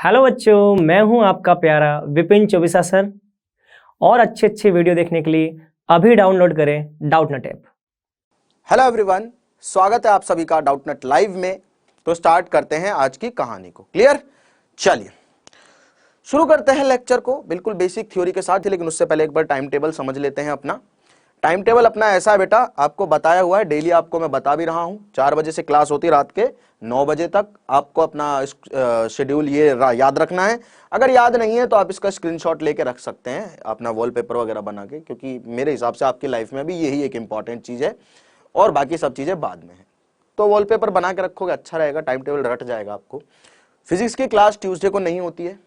Hello बच्चों, मैं हूं आपका प्यारा विपिन चौबीसा सर। और अच्छे अच्छे वीडियो देखने के लिए अभी डाउनलोड करें डाउटनेट ऐप। हेलो एवरीवन, स्वागत है आप सभी का डाउटनेट लाइव में। तो स्टार्ट करते हैं आज की कहानी को। क्लियर? चलिए शुरू करते हैं लेक्चर को बिल्कुल बेसिक थ्योरी के साथ ही, लेकिन उससे पहले एक बार टाइम टेबल समझ लेते हैं अपना। टाइम टेबल अपना ऐसा है बेटा, आपको बताया हुआ है, डेली आपको मैं बता भी रहा हूं। 4 बजे से क्लास होती है, रात के 9 बजे तक आपको अपना शेड्यूल ये याद रखना है। अगर याद नहीं है तो आप इसका स्क्रीनशॉट लेके रख सकते हैं अपना वॉलपेपर वगैरह बना के, क्योंकि मेरे हिसाब से आपकी लाइफ में भी यही एक इंपॉर्टेंट चीज है और बाकी सब चीजें बाद में है। तो वॉलपेपर बना के रखोगे अच्छा रहेगा, टाइम टेबल रट जाएगा आपको। फिजिक्स की क्लास ट्यूसडे को नहीं होती है,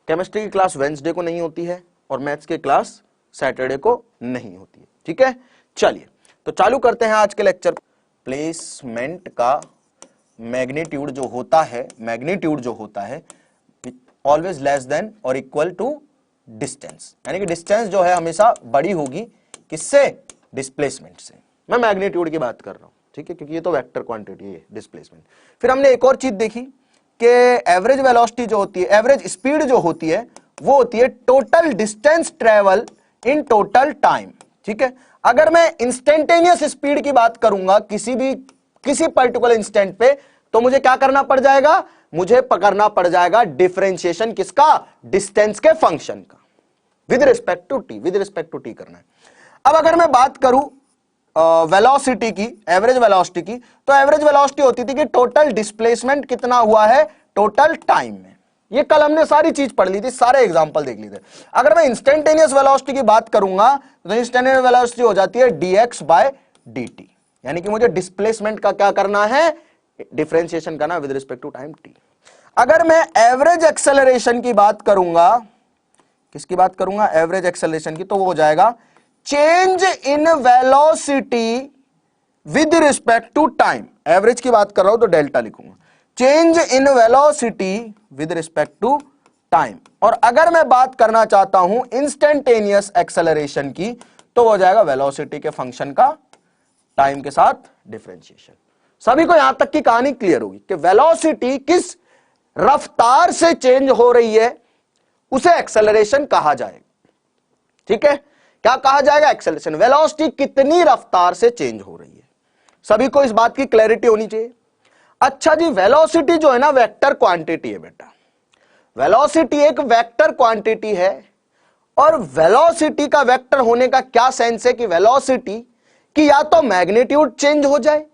केमिस्ट्री की क्लास वेंसडे को नहीं होती है और मैथ्स की क्लास सैटरडे को नहीं होती है। ठीक है, चलिए तो चालू करते हैं आज के लेक्चर। प्लेसमेंट का मैग्नीट्यूड जो होता है ऑलवेज लेस देन और इक्वल टू डिस्टेंस, यानी कि डिस्टेंस जो है हमेशा बड़ी होगी किससे? डिस्प्लेसमेंट से। मैं मैग्नीट्यूड की बात कर रहा हूं, ठीक है, क्योंकि ये तो वेक्टर क्वांटिटी है डिस्प्लेसमेंट। फिर हमने एक और चीज देखी कि एवरेज वेलोसिटी जो होती है, एवरेज स्पीड जो होती है, वो होती है total distance travel in total time. ठीक है, अगर मैं इंस्टेंटेनियस स्पीड की बात करूंगा किसी पर्टिकुलर इंस्टेंट पे, तो मुझे क्या करना पड़ जाएगा? मुझे पकड़ना पड़ जाएगा डिफरेंशिएशन किसका? डिस्टेंस के फंक्शन का, विद रिस्पेक्ट टू टी करना है। अब अगर मैं बात करूं वेलोसिटी की, एवरेज वेलोसिटी की, तो एवरेज वेलोसिटी होती थी कि टोटल डिस्प्लेसमेंट कितना हुआ है टोटल टाइम में। ये कल हमने सारी चीज पढ़ ली थी, सारे एग्जांपल देख लिए थे। अगर मैं इंस्टेंटेनियस वेलोसिटी की बात करूंगा तो इंस्टेंटेनियस वेलोसिटी हो जाती है dx बाय dt, यानी कि मुझे डिस्प्लेसमेंट का क्या करना है? डिफरेंशिएशन करना with respect to time t। अगर मैं एवरेज एक्सेलरेशन की बात करूंगा, किसकी बात करूंगा? एवरेज एक्सेलरेशन की, तो वो हो जाएगा change in velocity with respect to time. Average की बात कर रहा हूं तो डेल्टा लिखूंगा, change in velocity with respect to time. और अगर मैं बात करना चाहता हूं इंस्टेंटेनियस एक्सेलरेशन की, तो हो जाएगा वेलोसिटी के फंक्शन का टाइम के साथ डिफरेंशिएशन। सभी को यहां तक की कहानी क्लियर होगी कि वेलोसिटी किस रफ्तार से चेंज हो रही है उसे एक्सेलरेशन कहा जाएगा। ठीक है, क्या कहा जाएगा? एक्सेलरेशन। वेलोसिटी कितनी रफ्तार से चेंज हो रही है, सभी को इस बात की क्लैरिटी होनी चाहिए। अच्छा जी, वेलोसिटी जो है ना वेक्टर क्वांटिटी है बेटा। वेलोसिटी एक वेक्टर क्वांटिटी है, और वेलोसिटी का वेक्टर होने का क्या सेंस है कि वेलोसिटी की या तो मैग्नीट्यूड चेंज हो जाए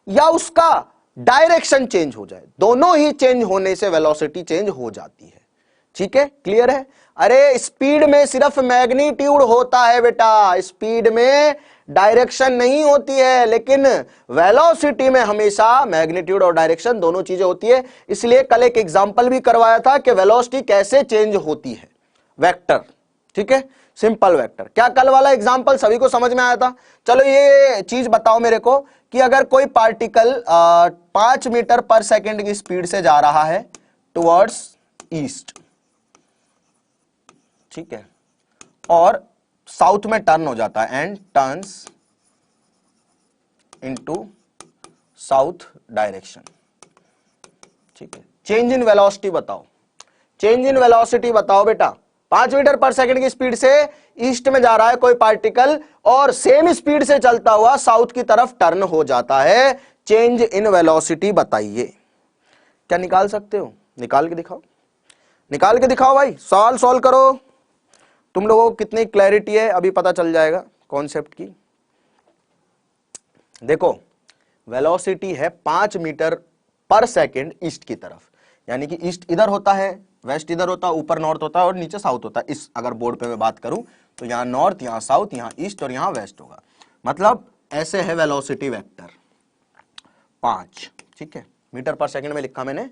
या उसका डायरेक्शन चेंज हो जाए, दोनों ही चेंज होने से वेलोसिटी चेंज हो जाती है। ठीक है, क्लियर है? अरे स्पीड में सिर्फ मैग्नीट्यूड होता है बेटा, स्पीड में डायरेक्शन नहीं होती है, लेकिन वेलोसिटी में हमेशा मैग्नीट्यूड और डायरेक्शन दोनों चीजें होती है। इसलिए कल एक एग्जांपल भी करवाया था कि वेलोसिटी कैसे चेंज होती है, वेक्टर। ठीक है, सिंपल वेक्टर। क्या कल वाला एग्जांपल सभी को समझ में आया था? चलो ये चीज बताओ मेरे को कि अगर कोई पार्टिकल 5 मीटर पर सेकेंड की स्पीड से जा रहा है टुवर्ड्स ईस्ट, ठीक है, और साउथ में टर्न हो जाता है and turns into south direction. ठीक है, चेंज इन वेलोसिटी बताओ, चेंज इन वेलोसिटी बताओ बेटा। 5 मीटर पर सेकंड की स्पीड से ईस्ट में जा रहा है कोई पार्टिकल और सेम स्पीड से चलता हुआ साउथ की तरफ टर्न हो जाता है, चेंज इन वेलोसिटी बताइए। क्या निकाल सकते हो? निकाल के दिखाओ, निकाल के दिखाओ भाई, सवाल सॉल्व करो। तुम लोगों को कितनी क्लैरिटी है अभी पता चल जाएगा कॉन्सेप्ट की। देखो वेलोसिटी है 5 मीटर पर सेकंड ईस्ट की तरफ, यानी कि ईस्ट इधर होता है, वेस्ट इधर होता है, ऊपर नॉर्थ होता है और नीचे साउथ होता है। इस अगर बोर्ड पे मैं बात करूं तो यहां नॉर्थ, यहां साउथ, यहां ईस्ट और यहां वेस्ट होगा। मतलब ऐसे है वेलोसिटी वेक्टर 5। ठीक है, मीटर पर सेकंड में लिखा मैंने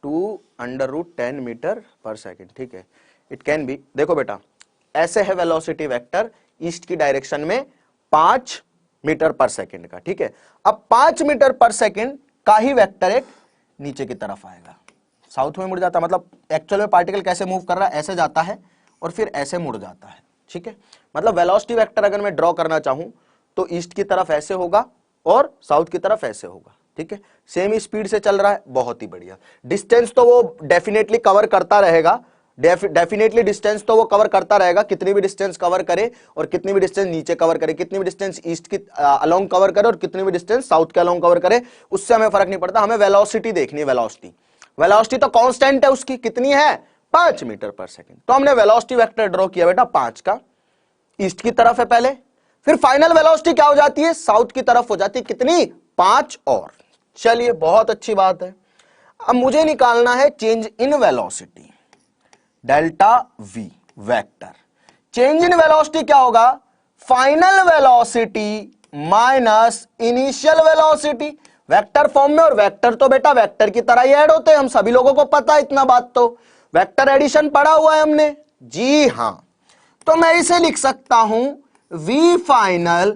2√10 मीटर पर सेकंड। ठीक है, इट कैन बी, देखो बेटा ऐसे है वेलोसिटी वेक्टर ईस्ट की डायरेक्शन में 5 मीटर पर सेकंड का। ठीक है, अब 5 मीटर पर सेकंड का ही वेक्टर एक नीचे की तरफ आएगा, साउथ में मुड़ जाता है। मतलब एक्चुअल में पार्टिकल कैसे मूव कर रहा है, ऐसे जाता है और फिर ऐसे मुड़ जाता है। ठीक है, मतलब वेलोसिटी वेक्टर अगर मैं ड्रॉ करना चाहूं तो ईस्ट की तरफ ऐसे होगा और साउथ की तरफ ऐसे होगा। ठीक है, सेम स्पीड से चल रहा है, बहुत ही बढ़िया। डिस्टेंस तो वो डेफिनेटली कवर करता रहेगा, डेफिनेटली डिस्टेंस तो वो कवर करता रहेगा, कितनी भी डिस्टेंस कवर करे और कितनी भी डिस्टेंस नीचे कवर करे, कितनी भी डिस्टेंस ईस्ट की अलोंग कवर करे और कितनी भी डिस्टेंस साउथ के अलोंग कवर करे, उससे हमें फर्क नहीं पड़ता। हमें वेलोसिटी देखनी है, वेलोसिटी तो कांस्टेंट है उसकी, कितनी है 5 मीटर पर सेकंड। तो हमने वेलोसिटी वेक्टर ड्रॉ किया बेटा 5 का, ईस्ट की तरफ है पहले, फिर फाइनल वेलोसिटी क्या हो जाती है, साउथ की तरफ हो जाती है, कितनी 5 और। चलिए बहुत अच्छी बात है। अब मुझे निकालना है change in velocity, delta V vector. Change in velocity क्या होगा, final velocity minus initial velocity, vector form में। और वेक्टर तो बेटा वेक्टर की तरह ही ऐड होते हैं, हम सभी लोगों को पता है इतना बात, तो वेक्टर एडिशन पढ़ा हुआ है हमने, जी हां। तो मैं इसे लिख सकता हूं v final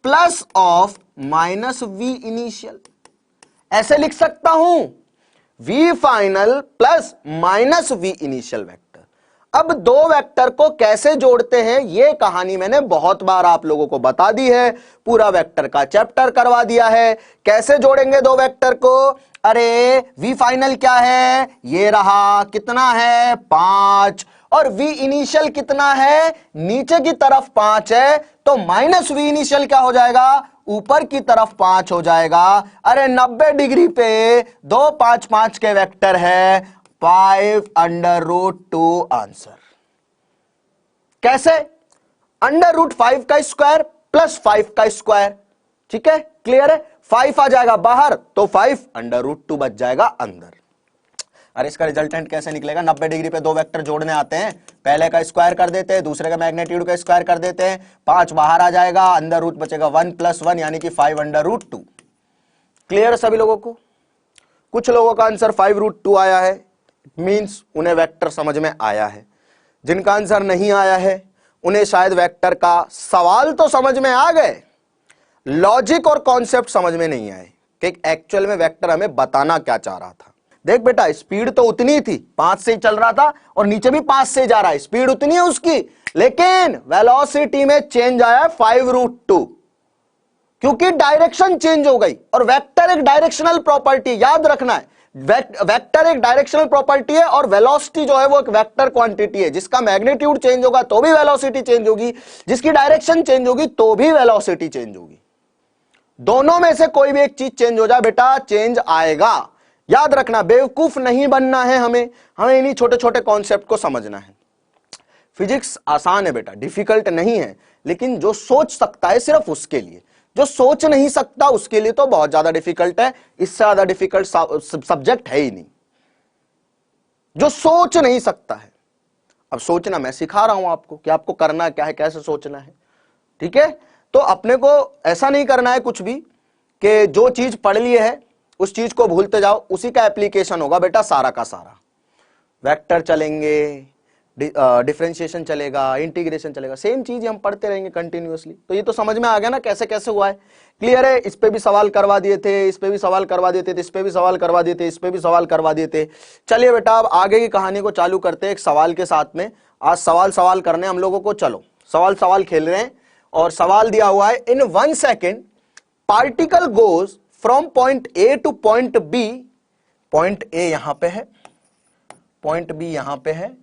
plus of minus v initial, ऐसे लिख सकता हूं, v final plus minus v initial vector. अब दो वेक्टर को कैसे जोड़ते हैं ये कहानी मैंने बहुत बार आप लोगों को बता दी है, पूरा वेक्टर का चैप्टर करवा दिया है। कैसे जोड़ेंगे दो वेक्टर को, अरे v फाइनल क्या है, ये रहा, कितना है 5, और v इनिशियल कितना है, नीचे की तरफ 5 है, तो माइनस v इनिशियल क्या हो जाएगा, ऊपर की तरफ 5 हो जाएगा। अरे 90 डिग्री पे 2 5 5 के वेक्टर है, 5√2 आंसर। कैसे, √5 का स्क्वायर प्लस 5 का स्क्वायर, ठीक है, क्लियर है। 5 आ जाएगा बाहर तो 5√2 बच जाएगा अंदर। अरे इसका रिजल्टेंट कैसे निकलेगा, 90 डिग्री पे दो वेक्टर जोड़ने आते हैं, पहले का स्क्वायर कर देते हैं, दूसरे का मैग्नीट्यूड का स्क्वायर कर देते हैं, 5 बाहर आ जाएगा, अंदर रूट बचेगा 1 + 1 यानी कि 5√2। क्लियर है सभी लोगों को। कुछ लोगों का आंसर 5√2 आया है, मींस उन्हें वेक्टर समझ में आया है। जिनका आंसर नहीं आया है उन्हें शायद वेक्टर का सवाल तो समझ में आ गए, लॉजिक और कॉन्सेप्ट समझ में नहीं आए कि एक्चुअल में वेक्टर हमें बताना क्या चाह रहा था। देख बेटा स्पीड तो उतनी थी, 5 से ही चल रहा था और नीचे भी 5 से जा रहा है, स्पीड उतनी है उसकी, लेकिन वेलोसिटी में चेंज आया 5√2, क्योंकि डायरेक्शन चेंज हो गई। और वेक्टर एक डायरेक्शनल प्रॉपर्टी, याद रखना है, वेक्टर एक डायरेक्शनल प्रॉपर्टी है और वेलोसिटी जो है वो एक वेक्टर क्वांटिटी है, जिसका मैग्नीट्यूड चेंज होगा तो भी वेलोसिटी चेंज होगी, जिसकी डायरेक्शन चेंज होगी तो भी वेलोसिटी चेंज होगी। दोनों में से कोई भी एक चीज चेंज हो जाए बेटा, चेंज आएगा। याद रखना, बेवकूफ नहीं बनना है, हमें इन्हीं छोटे छोटे कॉन्सेप्ट को समझना है। फिजिक्स आसान है बेटा, डिफिकल्ट नहीं है, लेकिन जो सोच सकता है सिर्फ उसके लिए, जो सोच नहीं सकता उसके लिए तो बहुत ज्यादा डिफिकल्ट है, इससे ज्यादा डिफिकल्ट सब्जेक्ट है ही नहीं, जो सोच नहीं सकता है। अब सोचना मैं सिखा रहा हूं आपको कि आपको करना क्या है, कैसे सोचना है, ठीक है। तो अपने को ऐसा नहीं करना है कुछ भी कि जो चीज पढ़ ली है उस चीज को भूलते जाओ, उसी का एप्लीकेशन होगा बेटा सारा का सारा। वेक्टर चलेंगे, डिफरेंशिएशन चलेगा, इंटीग्रेशन चलेगा, सेम चीज हम पढ़ते रहेंगे कंटिन्यूअसली। तो ये तो समझ में आ गया ना कैसे कैसे हुआ है, क्लियर है। इस पे भी सवाल करवा दिए थे, इस पे भी सवाल करवा दिए थे, इस पे भी सवाल करवा दिए थे, इस पे भी सवाल करवा दिए थे। चलिए बेटा अब आगे की कहानी को चालू करते हैं एक सवाल के साथ में। आज सवाल करने हम लोगों को, चलो सवाल खेल रहे हैं। और सवाल दिया हुआ है, in 1 second particle goes from point A to point B, point A यहां पे है, पॉइंट बी यहां पे है,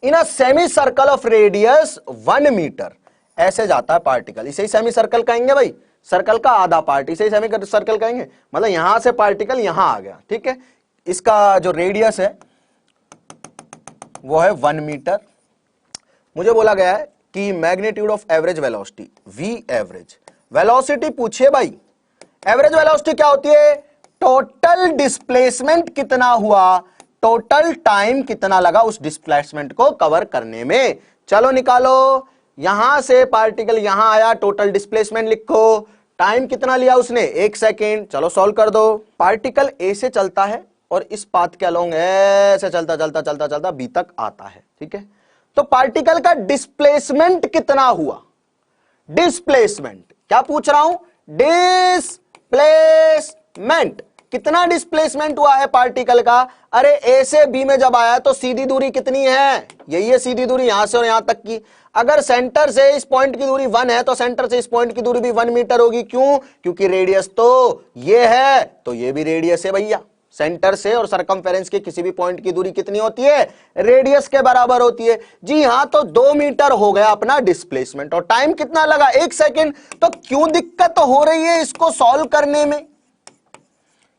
in a semicircle of radius 1 metre. ऐसे जाता है पार्टिकल, इसे ही सेमी सर्कल कहेंगे भाई, सर्कल का आधा पार्ट इसे ही सेमी सर्कल कहेंगे, मतलब यहां से पार्टिकल यहां आ गया, ठीक है। इसका जो रेडियस है वो है 1 मीटर। मुझे बोला गया है कि magnitude of average velocity, v average velocity पूछिए भाई। एवरेज वेलोसिटी क्या होती है, टोटल डिस्प्लेसमेंट कितना हुआ, टोटल टाइम कितना लगा उस डिस्प्लेसमेंट को कवर करने में। चलो निकालो, यहां से पार्टिकल यहां आया, टोटल डिस्प्लेसमेंट लिखो, टाइम कितना लिया उसने 1 सेकेंड। चलो सॉल्व कर दो। पार्टिकल ए से चलता है और इस पाथ के अलोंग ऐसे चलता चलता चलता चलता बी तक आता है, ठीक है। तो पार्टिकल का डिस्प्लेसमेंट कितना हुआ, डिस्प्लेसमेंट क्या पूछ रहा हूं, डिस्प्लेसमेंट कितना डिस्प्लेसमेंट हुआ है पार्टिकल का? अरे ए से बी में जब आया तो सीधी दूरी कितनी है? यही है सीधी दूरी, यहां से और यहां तक की। अगर सेंटर से इस पॉइंट की दूरी 1 है तो सेंटर से इस पॉइंट की दूरी भी 1 मीटर होगी। क्यों? क्योंकि रेडियस तो ये है तो ये भी रेडियस है भैया। सेंटर से और सरकमफेरेंस के किसी भी पॉइंट की दूरी कितनी होती है? रेडियस के बराबर होती है। जी हां, तो 2 मीटर हो गया अपना डिस्प्लेसमेंट। और टाइम कितना लगा? 1 सेकेंड। तो क्यों दिक्कत हो रही है इसको सॉल्व करने में?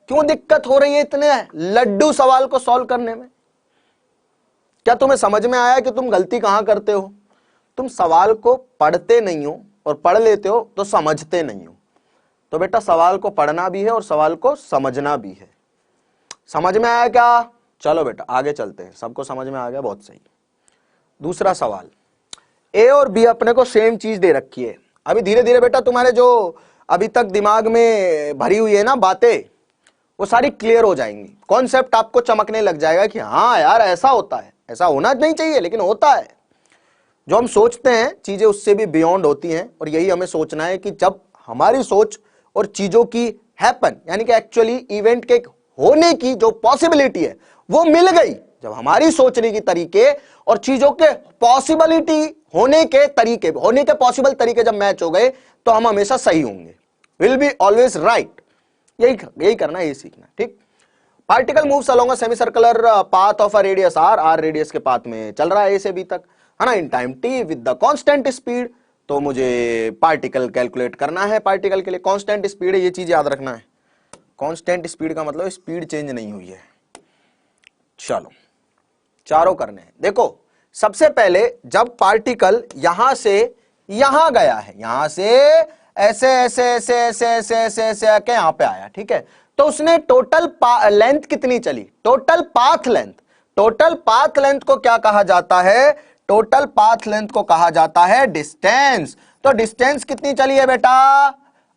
क्यों दिक्कत हो रही है इतने लड्डू सवाल को सॉल्व करने में? क्या तुम्हें समझ में आया कि तुम गलती कहां करते हो? तुम सवाल को पढ़ते नहीं हो, और पढ़ लेते हो तो समझते नहीं हो। तो बेटा सवाल को पढ़ना भी है और सवाल को समझना भी है। समझ में आया क्या? चलो बेटा आगे चलते हैं। सबको समझ में आ गया, बहुत सही। दूसरा सवाल, ए और बी अपने को सेम चीज दे रखी है। अभी धीरे धीरे बेटा तुम्हारे जो अभी तक दिमाग में भरी हुई है ना बातें, वो सारी क्लियर हो जाएंगी। कॉन्सेप्ट आपको चमकने लग जाएगा कि हाँ यार ऐसा होता है, ऐसा होना नहीं चाहिए लेकिन होता है। जो हम सोचते हैं चीजें उससे भी बियॉन्ड होती हैं, और यही हमें सोचना है कि जब हमारी सोच और चीजों की हैपन यानी कि एक्चुअली इवेंट के होने की जो पॉसिबिलिटी है वो मिल गई, जब हमारी सोचने की तरीके और चीजों के पॉसिबिलिटी होने के तरीके, होने के पॉसिबल तरीके जब मैच हो गए तो हम हमेशा सही होंगे, विल बी ऑलवेज राइट। यही करना, यही सीखना, ठीक। Particle moves along a semi circular path of a radius r radius के पाथ में चल रहा है ए से बी तक, है ना, in time T with the constant speed. तो मुझे पार्टिकल कैलकुलेट करना है। पार्टिकल के लिए कांस्टेंट स्पीड है, ये चीज याद रखना है। कांस्टेंट स्पीड का मतलब स्पीड चेंज नहीं हुई है। चलो चारों करने हैं। देखो सबसे पहले जब पार्टिकल यहां से यहां गया है, यहां से ऐसे ऐसे ऐसे ऐसे ऐसे ऐसे ऐसे आके यहां पे आया, ठीक है, तो उसने टोटल लेंथ कितनी चली? Total path length. Total path length को क्या कहा जाता है? टोटल पाथ लेंथ को कहा जाता है डिस्टेंस। तो डिस्टेंस कितनी चली है बेटा?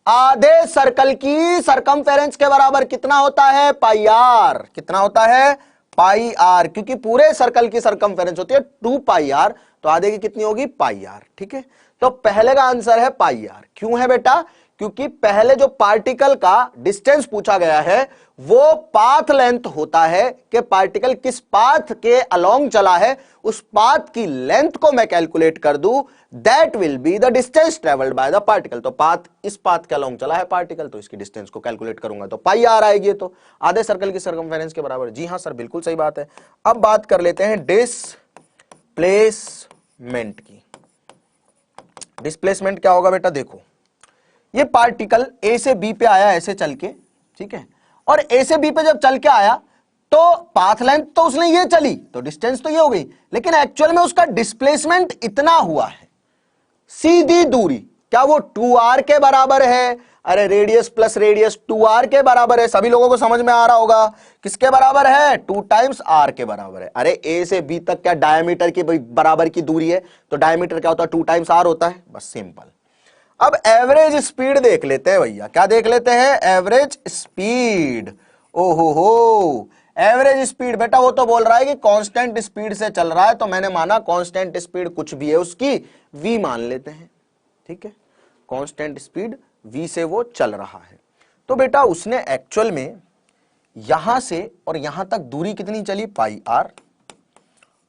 आधे सर्कल की सरकमफेरेंस के बराबर कितना होता है? पाई आर। कितना होता है? पाई आर। क्योंकि पूरे सर्कल की सरकमफेरेंस होती है 2 पाई आर, तो आधे की कितनी होगी? पाई आर, ठीक है। तो पहले का आंसर है पाई आर। क्यों है बेटा? क्योंकि पहले जो पार्टिकल का डिस्टेंस पूछा गया है वो पाथ लेंथ होता है कि पार्टिकल किस पाथ के अलोंग चला है, उस पाथ की लेंथ को मैं कैलकुलेट कर दूं, that will be the distance travelled by the particle. तो पाथ, इस पाथ के अलोंग चला है पार्टिकल, तो इसकी डिस्टेंस को कैलकुलेट करूंगा तो पाई आर आएगी। तो आधे सर्कल की सरकमफेरेंस के बराबर। जी हां सर, बिल्कुल सही बात है। अब बात कर लेते हैं डिस्प्लेसमेंट की। डिस्प्लेसमेंट क्या होगा बेटा? देखो ये पार्टिकल ए से बी पे आया ऐसे चल के, ठीक है, और ए से बी पे जब चल के आया तो पाथ लेंथ तो उसने ये चली, तो डिस्टेंस तो ये हो गई, लेकिन एक्चुअल में उसका डिस्प्लेसमेंट इतना हुआ है। सीधी दूरी क्या वो 2r के बराबर है? अरे रेडियस प्लस रेडियस 2r के बराबर है। सभी लोगों को समझ में आ रहा होगा। किसके बराबर है? 2 टाइम्स r के बराबर है। अरे ए से बी तक क्या डायमीटर के बराबर की दूरी है, तो डायमीटर क्या होता है? 2 टाइम्स r होता है, बस सिंपल। अब एवरेज स्पीड देख लेते हैं भैया। क्या देख लेते हैं? Average speed. ओहो हो, एवरेज स्पीड बेटा वो तो बोल रहा है कि कांस्टेंट स्पीड से चल रहा है, तो मैंने माना कांस्टेंट स्पीड कुछ भी है उसकी v मान लेते हैं, ठीक है। कांस्टेंट स्पीड v से वो चल रहा है, तो बेटा उसने एक्चुअल में यहां से और यहां तक दूरी कितनी चली? पाई आर।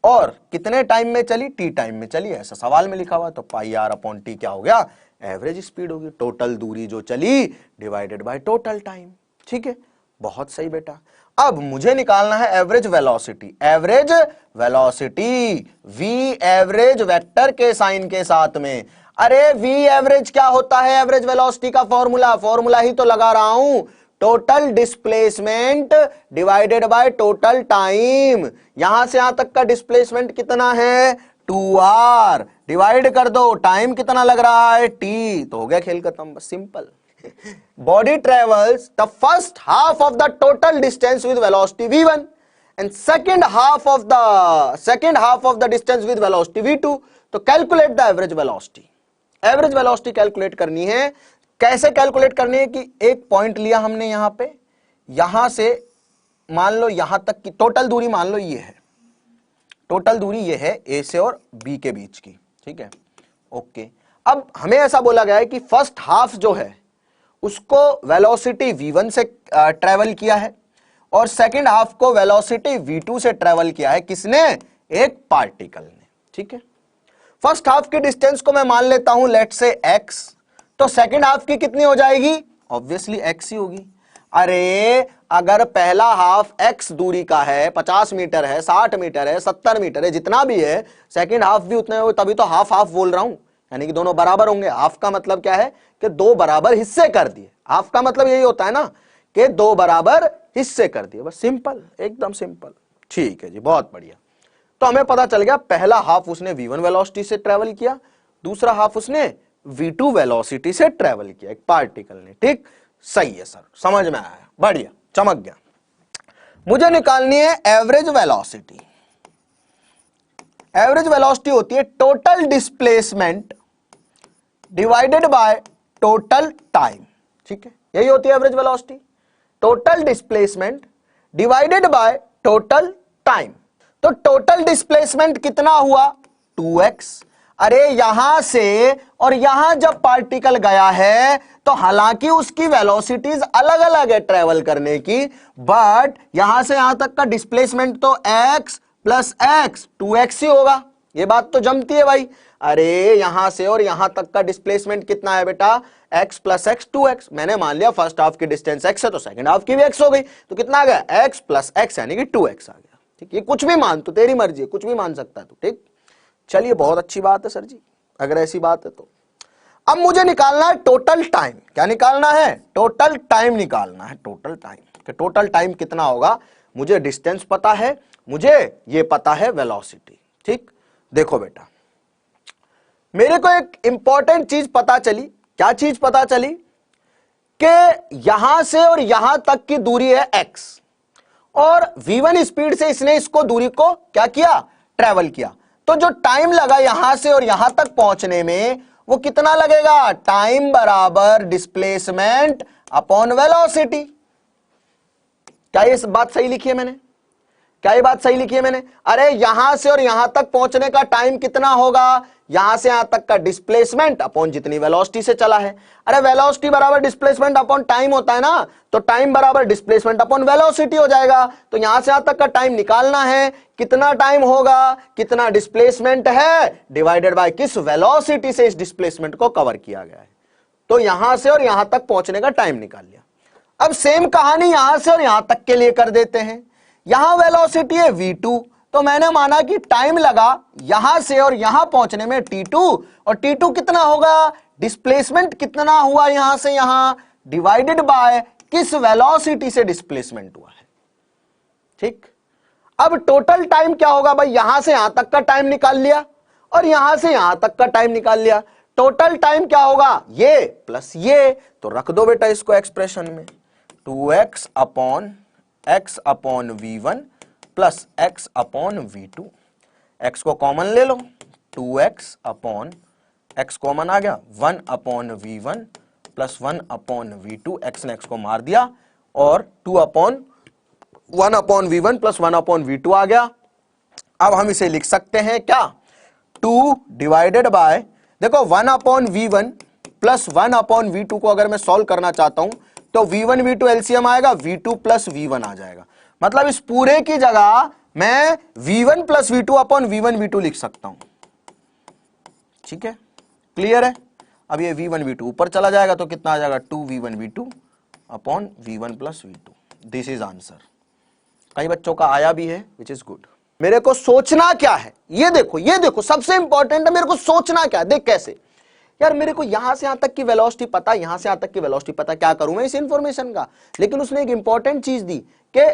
और कितने टाइम में चली? टी टाइम में चली, ऐसा सवाल में लिखा हुआ। तो पाई आर अपॉन टी क्या हो गया? एवरेज स्पीड होगी। टोटल दूरी जो चली डिवाइडेड बाय टोटल टाइम, ठीक है। बहुत सही बेटा। अब मुझे निकालना है average velocity. Average velocity v average vector के साइन के साथ में। अरे वी एवरेज क्या होता है? एवरेज वेलोसिटी का फॉर्मूला ही तो लगा रहा हूं, total displacement divided by total time. यहां से यहां तक का डिस्प्लेसमेंट कितना है? 2r। डिवाइड कर दो, टाइम कितना लग रहा है? t। तो हो गया खेल खत्म, बस simple. Body travels the first half of the total distance with velocity v1 and second half of the distance with velocity v2। तो calculate the average velocity. Average velocity calculate करनी है। कैसे कैलकुलेट करनी है कि एक पॉइंट लिया हमने यहां पे, यहां से मान लो यहां तक की टोटल दूरी मान लो ये है, टोटल दूरी ये है ए से और बी के बीच की, ठीक है, ओके। अब हमें ऐसा बोला गया है कि फर्स्ट हाफ जो है उसको वेलोसिटी v1 से ट्रेवल किया है और सेकंड हाफ को वेलोसिटी v2 से ट्रेवल किया है। किसने? एक पार्टिकल ने। ठीक है, फर्स्ट हाफ की डिस्टेंस को मैं मान लेता हूं लेट से x, तो सेकंड हाफ की कितनी हो जाएगी? ऑब्वियसली x ही होगी। अरे अगर पहला हाफ x दूरी का है, 50 मीटर है, 60 मीटर है, 70 मीटर है, जितना भी है, सेकंड हाफ भी उतना हो, तभी तो हाफ हाफ बोल रहा हूं, यानी कि दोनों बराबर होंगे। हाफ का मतलब क्या है कि दो बराबर हिस्से कर दिए। हाफ का मतलब यही होता है ना कि दो बराबर हिस्से कर दिए, बस सिंपल, एकदम सिंपल। ठीक है जी, बहुत बढ़िया। तो हमें पता चल गया पहला हाफ उसने v1 वेलोसिटी से ट्रेवल किया, दूसरा हाफ उसने v2 वेलोसिटी से ट्रेवल किया, एक पार्टिकल ने। ठीक, सही है सर, समझ में आया, बढ़िया, चमक गया। मुझे निकालनी है एवरेज वेलोसिटी। एवरेज वेलोसिटी होती है total displacement divided by total time. ठीक है, यही होती है average velocity, total displacement divided by total time. तो टोटल डिस्प्लेसमेंट कितना हुआ? 2x। अरे यहां से और यहां जब पार्टिकल गया है तो हालांकि उसकी वेलोसिटीज अलग अलग है ट्रेवल करने की, बट यहां से यहां तक का डिस्प्लेसमेंट तो x प्लस x 2x ही होगा। ये बात तो जमती है भाई। अरे यहां से और यहां तक का डिस्प्लेसमेंट कितना है बेटा? x plus x 2x। मैंने मान लिया फर्स्ट हाफ की डिस्टेंस x है तो सेकंड हाफ की भी x हो गई, तो कितना आ गया? x प्लस x यानी कि 2x आ गया। ठीक, ये कुछ भी मान, तो तेरी मर्जी है, कुछ भी मान सकता है तू। ठीक, चलिए बहुत अच्छी बात है सर जी, अगर ऐसी बात है तो। अब मुझे निकालना है टोटल टाइम। क्या निकालना है? टोटल टाइम निकालना है। टोटल टाइम, कि टोटल टाइम कितना होगा? मुझे डिस्टेंस पता है, मुझे ये पता है वेलोसिटी। ठीक, देखो बेटा, मेरे को एक इंपॉर्टेंट चीज पता चली। क्या चीज पता चली? कि यहां से और यहां तक की दूरी है x और v1 स्पीड से इसने इसको दूरी को क्या किया? ट्रेवल किया। तो जो टाइम लगा यहां से और यहां तक पहुंचने में वो कितना लगेगा? टाइम बराबर डिस्प्लेसमेंट अपॉन वेलोसिटी। क्या ये बात सही लिखी है मैंने? क्या ये बात सही लिखी है मैंने? अरे यहां से और यहां तक पहुंचने का टाइम कितना होगा? यहां से यहां तक का डिस्प्लेसमेंट अपॉन जितनी वेलोसिटी से चला है। अरे वेलोसिटी बराबर डिस्प्लेसमेंट अपॉन टाइम होता है ना, तो टाइम बराबर डिस्प्लेसमेंट अपॉन वेलोसिटी हो जाएगा। तो यहां से यहां तक का टाइम निकालना है, कितना टाइम होगा, कितना डिस्प्लेसमेंट है, डिवाइडेड बाय किस वेलोसिटी से इस डिस्प्लेसमेंट को कवर किया गया है। तो यहां से और यहां तक पहुंचने का टाइम निकाल लिया। अब सेम कहानी यहां से और यहां तक के लिए कर देते हैं। यहां वेलोसिटी है v2, तो मैंने माना कि टाइम लगा यहां से और यहां पहुंचने में t2, और t2 कितना होगा? डिस्प्लेसमेंट कितना हुआ यहां से यहां, डिवाइडेड बाय किस वेलोसिटी से डिस्प्लेसमेंट हुआ है। ठीक, अब टोटल टाइम क्या होगा भाई? यहां से यहां तक का टाइम निकाल लिया और यहां से यहां तक का टाइम निकाल लिया। टोटल टाइम क्या होगा? ये प्लस ये, तो रख दो बेटा इसको एक्सप्रेशन में, 2x upon x upon v1 plus x upon v2। x को कॉमन ले लो, 2x अपॉन x कॉमन आ गया, 1 upon v1 plus 1 upon v2। x ने x को मार दिया और 2 upon 1 upon v1 plus 1 upon v2 आ गया। अब हम इसे लिख सकते हैं क्या? 2 डिवाइडेड बाय, देखो 1 upon v1 plus 1 upon v2 को अगर मैं सॉल्व करना चाहता हूं तो v1 v2 एलसीएम आएगा, v2 प्लस v1 आ जाएगा। मतलब इस पूरे की जगह मैं v1 plus v2 upon v1 v2 लिख सकता हूं। ठीक है, क्लियर है? अब ये v1 v2 ऊपर चला जाएगा तो कितना आ जाएगा? 2v1 v2 upon v1 plus v2। This is answer. कई बच्चों का आया भी है, विच इज गुड। मेरे को सोचना क्या है? ये देखो सबसे इंपॉर्टेंट है, मेरे को सोचना क्या है। देख कैसे यार, मेरे को यहां से यहां तक की वेलोसिटी पता, यहां से यहां तक की वेलोसिटी पता, क्या करूं मैं इस इंफॉर्मेशन का? लेकिन उसने एक इंपॉर्टेंट चीज दी कि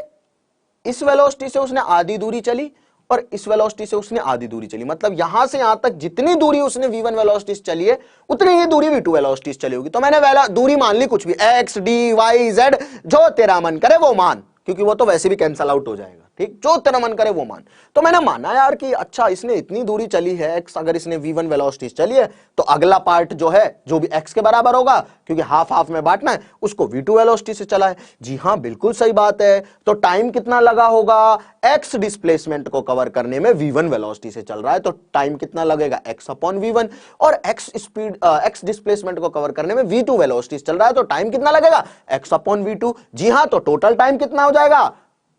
इस वेलोसिटी से उसने आधी दूरी चली और इस वेलोसिटी से उसने आधी दूरी चली। मतलब यहां से यहां तक जितनी दूरी उसने v1 वेलोसिटी से चली है उतनी ही दूरी v2 वेलोसिटी से चली होगी। तो मैंने दूरी मान ली, कुछ भी x dy z जो तेरा मन करे वो मान, क्योंकि वो तो वैसे भी कैंसल आउट हो जाएगा। ठीक, जो तेरा मन करे वो मान। तो मैंने माना यार कि अच्छा इसने इतनी दूरी चली है x, अगर इसने v1 वेलोसिटी चली है तो अगला पार्ट जो है जो भी x के बराबर होगा, क्योंकि हाफ हाफ में बांटना है, उसको v2 वेलोसिटी से चला है। जी हाँ, बिल्कुल सही बात है। तो टाइम कितना लगा होगा? x डिस्प्लेसमेंट को कवर करने में v1 वेलोसिटी से चल रहा है, तो टाइम कितना लगेगा? x upon v1। और x डिस्प्लेसमेंट को कवर करने में v2 वेलोसिटी से चल रहा है, तो टाइम कितना लगेगा? x upon v2। जी हाँ, तो टोटल टाइम कितना हो जाएगा?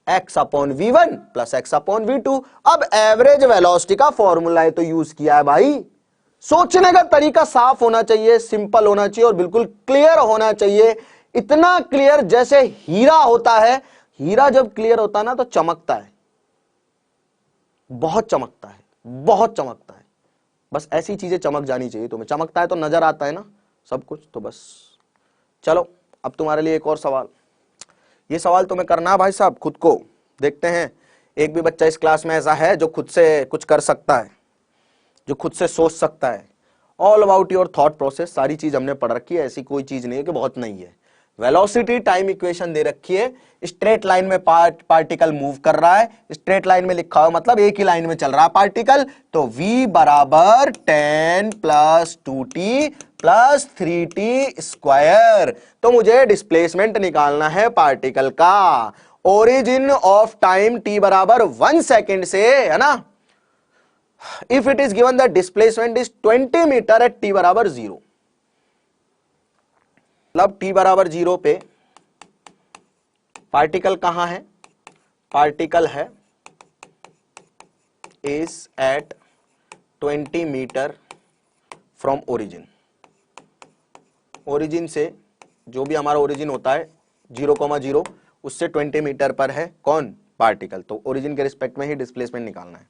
x upon v1 plus x upon v2। अब एवरेज वेलोसिटी का फॉर्मूला है तो यूज किया है भाई। सोचने का तरीका साफ होना चाहिए, सिंपल होना चाहिए और बिल्कुल क्लियर होना चाहिए। इतना क्लियर जैसे हीरा होता है। हीरा जब क्लियर होता है ना तो चमकता है, बहुत चमकता है, बहुत चमकता है। बस ऐसी चीजें चमक जानी चाहिए तुम्हें। चमकता है तो नजर आता है ना सब कुछ। तो बस चलो, अब तुम्हारे लिए एक और सवाल। ये सवाल तुम्हें करना है भाई साहब खुद को। देखते हैं एक भी बच्चा इस क्लास में ऐसा है जो खुद से कुछ कर सकता है, जो खुद से सोच सकता है। All about your thought process, सारी चीज हमने पढ़ रखी है, ऐसी कोई चीज नहीं है कि बहुत नहीं है। वेलोसिटी टाइम इक्वेशन दे रखी है, स्ट्रेट लाइन में पार्टिकल मूव कर रहा है, स्ट्रेट लाइन में लिखा हुआ मतलब एक ही लाइन में चल रहा है पार्टिकल। तो v बराबर 10 plus 2t plus 3t square. तो मुझे डिस्प्लेसमेंट निकालना है पार्टिकल का ओरिजिन ऑफ टाइम t बराबर 1 सेकेंड से, है ना। If it is given that displacement is 20 metre at t बराबर 0, मतलब t बराबर 0 पे पार्टिकल कहां है? पार्टिकल है is at 20 metre from origin. Origin से जो भी हमारा ओरिजिन होता है 0,0 उससे 20 मीटर पर है कौन? पार्टिकल। तो ओरिजिन के रिस्पेक्ट में ही डिस्प्लेसमेंट निकालना है।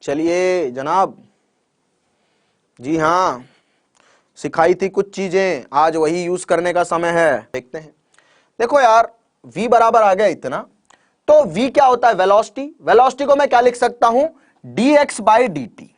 चलिए जनाब, जी हां, सिखाई थी कुछ चीजें, आज वही यूज करने का समय है। देखते हैं। देखो यार, v बराबर आ गया इतना, तो v क्या होता है? वेलोसिटी। वेलोसिटी को मैं क्या लिख सकता हूं? dx by dt।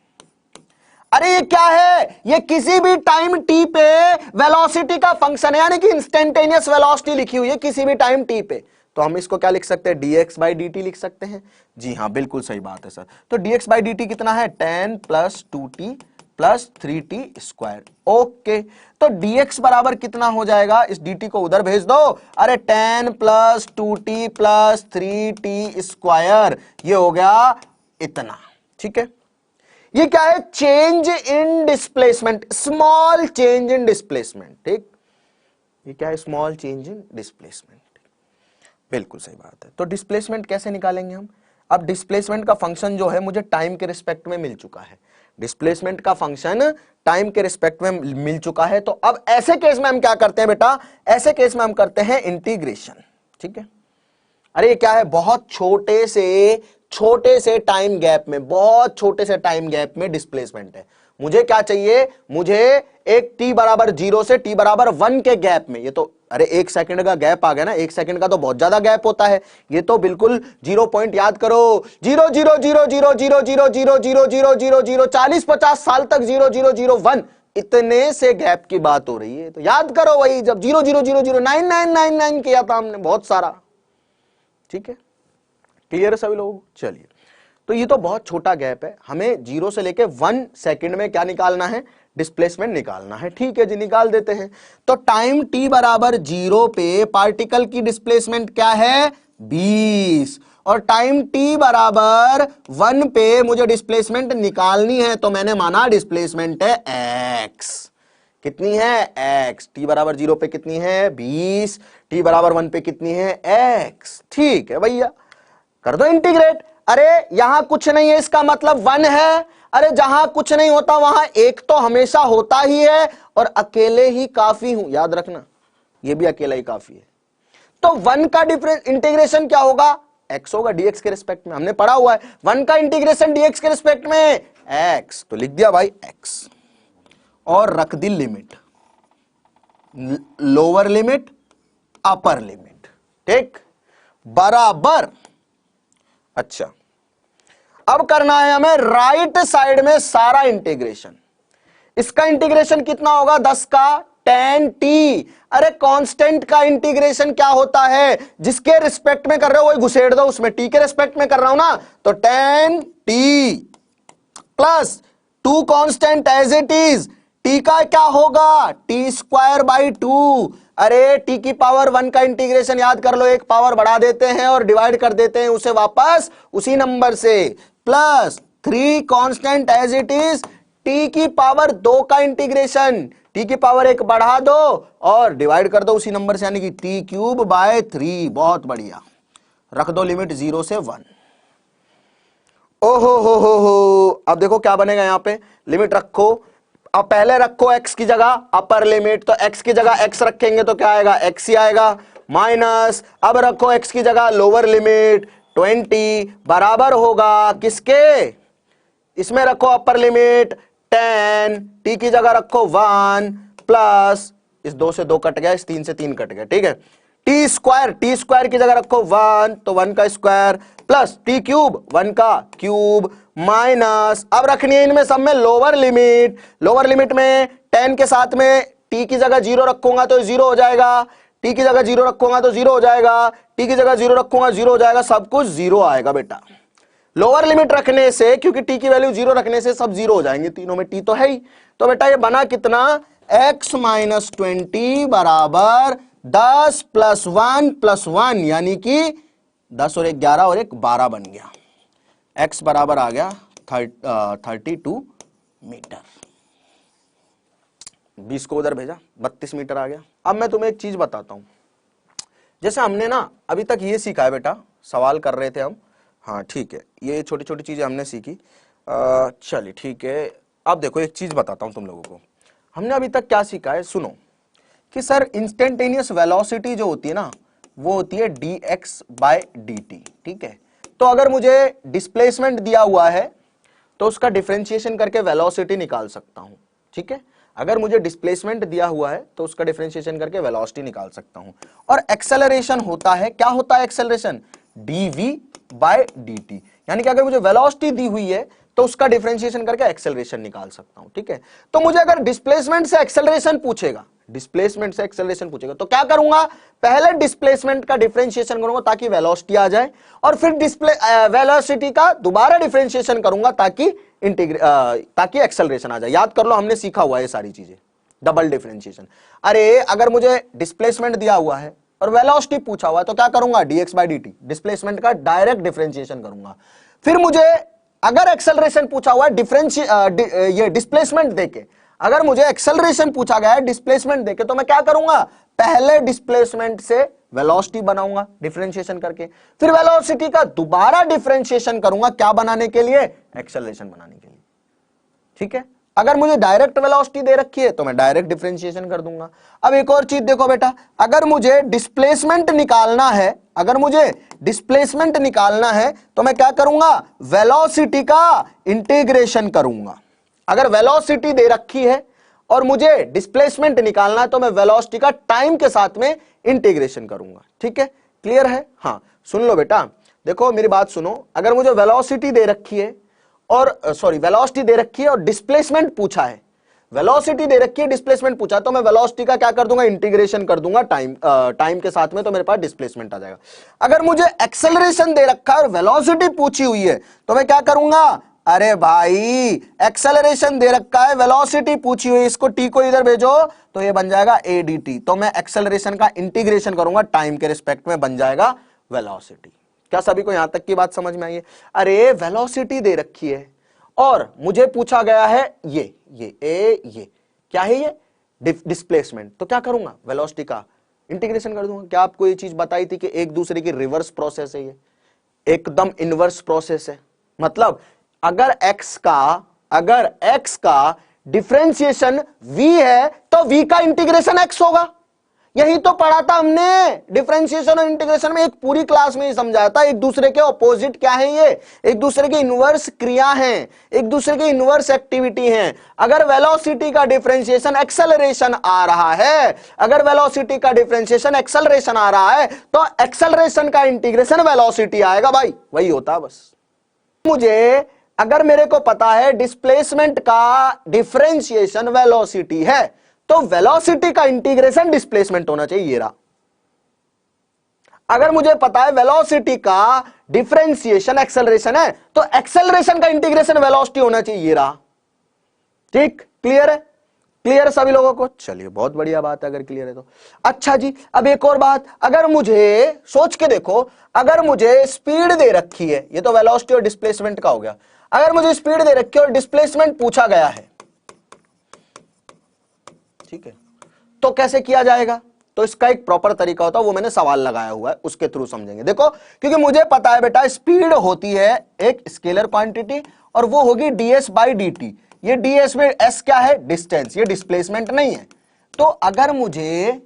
अरे ये क्या है? ये किसी भी टाइम t पे वेलोसिटी का फंक्शन है, यानी कि इंस्टेंटेनियस वेलोसिटी लिखी हुई है किसी भी टाइम t पे। तो हम इसको क्या लिख सकते हैं? dx बाई dt लिख सकते हैं। जी हाँ, बिल्कुल सही बात है सर। तो dx बाई dt कितना है? 10 plus 2t plus 3t square. Okay, तो dx बराबर कितना हो जाएगा? इस dt को उधर भेज दो। अरे 10 plus 2t plus 3t square, ये हो गया इतना। ठीक है, ये क्या है? Change in displacement, small change in displacement. ठीक, ये क्या है? Small change in displacement. बिल्कुल सही बात है। तो डिस्प्लेसमेंट कैसे निकालेंगे हम? अब डिस्प्लेसमेंट का फंक्शन जो है मुझे टाइम के रिस्पेक्ट में मिल चुका है। डिस्प्लेसमेंट का फंक्शन टाइम के रिस्पेक्ट में मिल चुका है। तो अब ऐसे केस में हम क्या करते हैं बेटा? ऐसे केस में हम करते हैं इंटीग्रेशन। ठीक है, अरे ये क्या है? बहुत छोटे से टाइम गैप में, बहुत छोटे से टाइम गैप में डिस्प्लेसमेंट है। मुझे क्या चाहिए? मुझे एक t बराबर 0 से t बराबर 1 के गैप में। ये तो अरे 1 सेकंड का गैप आ गया ना। 1 सेकंड का तो बहुत ज्यादा गैप होता है। ये तो बिल्कुल 0 पॉइंट याद करो, 0 0 0 0 0 0 0 0 0 0 0 40-50 साल तक 0 0 0 1 इतने से गैप की बात हो रही है। तो याद करो वही जब 0 0 0 0 9 9 9 9 किया था हमने, बहुत सारा। ठीक है, क्लियर है सभी लोग? चलिए, तो ये तो बहुत छोटा गैप है। हमें 0 से लेके 1 सेकंड में क्या निकालना है? डिस्प्लेसमेंट निकालना है। ठीक है जी, निकाल देते हैं। तो टाइम t बराबर 0 पे पार्टिकल की डिस्प्लेसमेंट क्या है? 20। और टाइम t बराबर 1 पे मुझे डिस्प्लेसमेंट निकालनी है, तो मैंने माना डिस्प्लेसमेंट है x। कितनी है? x। t बराबर 0 पे कितनी है? 20। t बराबर 1 पे कितनी है? x। ठीक है भैया, कर दो इंटीग्रेट। अरे यहां कुछ नहीं है, इसका मतलब 1 है। अरे जहां कुछ नहीं होता वहां एक तो हमेशा होता ही है, और अकेले ही काफी हूं, याद रखना, ये भी अकेला ही काफी है। तो 1 का डिफरेंस इंटीग्रेशन क्या होगा? x होगा dx के रिस्पेक्ट में, हमने पढ़ा हुआ है। 1 का इंटीग्रेशन dx के रिस्पेक्ट में x, तो लिख दिया भाई x, और रख दी limit, lower limit upper limit. ठीक, बराबर। अच्छा, अब करना है हमें राइट साइड में सारा इंटीग्रेशन। इसका इंटीग्रेशन कितना होगा? 10 का tan t। अरे कांस्टेंट का इंटीग्रेशन क्या होता है, जिसके रिस्पेक्ट में कर रहे हो वही घुसेड़ दो उसमें, t के रिस्पेक्ट में कर रहा हूं ना, तो tan t plus 2 constant as it is, t का क्या होगा t स्क्वायर बाई 2। अरे t की पावर 1 का इंटीग्रेशन याद कर लो, एक पावर बढ़ा देते हैं और डिवाइड कर देते हैं उसे वापस उसी नंबर से, plus 3 constant as it is, t की पावर 2 का इंटीग्रेशन, t की पावर 1 बढ़ा दो और डिवाइड कर दो उसी नंबर से, यानी कि t क्यूब बाय 3। बहुत बढ़िया, रख दो लिमिट 0 से 1। ओहो हो, अब देखो क्या बनेगा, यहां पे लिमिट रखो, अब पहले रखो x की जगह अपर लिमिट, तो x की जगह x रखेंगे तो क्या आएगा, x ही आएगा, माइनस अब रखो x की जगह लोअर लिमिट 20 बराबर होगा किसके, इसमें रखो अपर लिमिट 10, t की जगह रखो 1 प्लस इस 2 से 2 कट गया, इस 3 से 3 कट गया, ठीक है, t स्क्वायर की जगह रखो 1, तो 1 का स्क्वायर प्लस t क्यूब 1 का क्यूब माइनस अब रखनी है इनमें सब में लोअर लिमिट में 10 के साथ में t की जगह 0 रखूंगा तो 0 हो जाएगा, t की जगह 0 रखूंगा तो 0 हो जाएगा, t की जगह 0 रखूंगा 0 हो जाएगा, सब कुछ 0 आएगा बेटा। लोअर लिमिट रखने से, क्योंकि t की वैल्यू 0 रखने से सब 0 हो जाएंगे, तीनों में t तो है ही, तो बेटा ये बना कितना, x माइनस 20 बराबर 10 प्लस 1 प्लस 1, यानी कि 10 और 1 11 और 1 12 बन गया, x बराबर आ गया 32 मीटर। 20 को उधर भेजा, 32 मीटर आ गया। अब मैं तुम्हें एक चीज बताता हूं, जैसे हमने ना अभी तक ये सीखा है बेटा, सवाल कर रहे थे हम, हाँ ठीक है, ये छोटी छोटी चीजें हमने सीखी, चलिए ठीक है। अब देखो एक चीज बताता हूं तुम लोगों को, हमने अभी तक क्या सीखा है, सुनो कि सर इंस्टेंटेनियस वेलोसिटी जो होती है ना, वो होती है dx बाय dt, ठीक है। तो अगर मुझे डिस्प्लेसमेंट दिया हुआ है तो उसका डिफरेंशिएशन करके वेलोसिटी निकाल सकता हूं, ठीक है। अगर मुझे डिस्प्लेसमेंट दिया हुआ है तो उसका डिफरेंशिएशन करके वेलोसिटी निकाल सकता हूं। और एक्सेलरेशन होता है, क्या होता है एक्सेलरेशन, dv बाय dt, यानी कि अगर मुझे वेलोसिटी दी हुई है तो उसका डिफरेंशिएशन करके एक्सेलरेशन निकाल सकता हूं, ठीक है। तो मुझे अगर डिस्प्लेसमेंट से एक्सेलरेशन पूछेगा, तो क्या करूंगा, पहले डिस्प्लेसमेंट का डिफरेंशिएशन करूंगा ताकि वेलोसिटी आ जाए, और फिर वेलोसिटी का दोबारा डिफरेंशिएशन करूंगा ताकि एक्सेलरेशन आ जाए। याद कर लो, हमने सीखा हुआ है ये सारी चीजें, डबल डिफरेंशिएशन। अरे अगर मुझे डिस्प्लेसमेंट दिया हुआ है और वेलोसिटी पूछा हुआ है तो क्या करूंगा, dx बाय dt, डिस्प्लेसमेंट का डायरेक्ट डिफरेंशिएशन करूंगा। फिर मुझे अगर एक्सेलरेशन पूछा हुआ है ये डिस्प्लेसमेंट देके, अगर मुझे एक्सेलरेशन पूछा गया है डिस्प्लेसमेंट देके, तो मैं क्या करूंगा, पहले डिस्प्लेसमेंट से वेलोसिटी बनाऊंगा डिफरेंशिएशन करके, फिर वेलोसिटी का दोबारा डिफरेंशिएशन करूंगा, क्या बनाने के लिए, एक्सेलरेशन बनाने के लिए, ठीक है। अगर मुझे डायरेक्ट वेलोसिटी दे रखी है तो मैं डायरेक्ट डिफरेंशिएशन कर दूंगा। अब एक और चीज देखो बेटा, अगर मुझे डिस्प्लेसमेंट निकालना है तो मैं क्या करूंगा, वेलोसिटी का इंटीग्रेशन करूंगा। अगर वेलोसिटी दे रखी है और मुझे डिस्प्लेसमेंट निकालना है तो मैं वेलोसिटी का टाइम के साथ में इंटीग्रेशन करूंगा, ठीक है। क्लियर है, हाँ सुन लो बेटा, देखो मेरी बात सुनो, अगर मुझे वेलोसिटी दे रखी है और डिस्प्लेसमेंट पूछा है, वेलोसिटी दे रखी है, डिस्प्लेसमेंट पूछा, तो मैं वेलोसिटी का क्या कर दूंगा, इंटीग्रेशन कर दूंगा टाइम के साथ में, तो मेरे पास डिस्प्लेसमेंट आ जाएगा। अगर मुझे एक्सेलरेशन दे रखा है और वेलोसिटी पूछी हुई है तो मैं क्या करूंगा, अरे भाई एक्सेलरेशन दे रखा है, वेलोसिटी पूछी हुई है, इसको t को इधर भेजो तो ये बन जाएगा a dt, तो मैं एक्सेलरेशन का इंटीग्रेशन करूंगा टाइम के रिस्पेक्ट में, बन जाएगा वेलोसिटी। क्या सभी को यहां तक की बात समझ में आई है? अरे वेलोसिटी दे रखी है और मुझे पूछा गया है ये क्या है, ये डिस्प्लेसमेंट, तो क्या करूंगा, वेलोसिटी का इंटीग्रेशन कर दूंगा। क्या आपको ये चीज बताई थी कि एक दूसरे की रिवर्स प्रोसेस है, ये एकदम इनवर्स प्रोसेस है। मतलब अगर x का डिफरेंशिएशन v है तो v का इंटीग्रेशन x होगा। यही तो पढ़ा था हमने डिफरेंशिएशन और इंटीग्रेशन में, एक पूरी क्लास में ही समझाया था। एक दूसरे के ऑपोजिट क्या है, ये एक दूसरे के इनवर्स क्रिया हैं, एक दूसरे के इनवर्स एक्टिविटी हैं। अगर वेलोसिटी का डिफरेंशिएशन एक्सेलरेशन आ रहा है, तो एक्सेलरेशन का इंटीग्रेशन वेलोसिटी आएगा भाई, वही होता है बस। मुझे अगर मेरे को पता है डिस्प्लेसमेंट का डिफरेंशिएशन वेलोसिटी है तो वेलोसिटी का इंटीग्रेशन डिस्प्लेसमेंट होना चाहिए, ये रहा। अगर मुझे पता है वेलोसिटी का डिफरेंशिएशन एक्सेलरेशन है, तो एक्सेलरेशन का इंटीग्रेशन वेलोसिटी होना चाहिए, ये रहा। ठीक, क्लियर है? क्लियर सभी लोगों को? चलिए, बहुत बढ़िया बात है अगर क्लियर है तो। अच्छा जी, अब एक और बात, अगर मुझे सोच के देखो, अगर मुझे स्पीड दे रखी है, ये तो वेलोसिटी और डिस्प्लेसमेंट का हो गया, अगर मुझे स्पीड दे रखी है और डिस्प्लेसमेंट पूछा गया है, ठीक है, तो कैसे किया जाएगा? तो इसका एक प्रॉपर तरीका होता है, वो मैंने सवाल लगाया हुआ है, उसके थ्रू समझेंगे। देखो, क्योंकि मुझे पता है बेटा स्पीड होती है एक स्केलर क्वांटिटी और वो होगी ds बाई dt। ये ds में s क्या है? डिस्टेंस, ये डिस्प्लेसमेंट नहीं है। तो अगर मुझे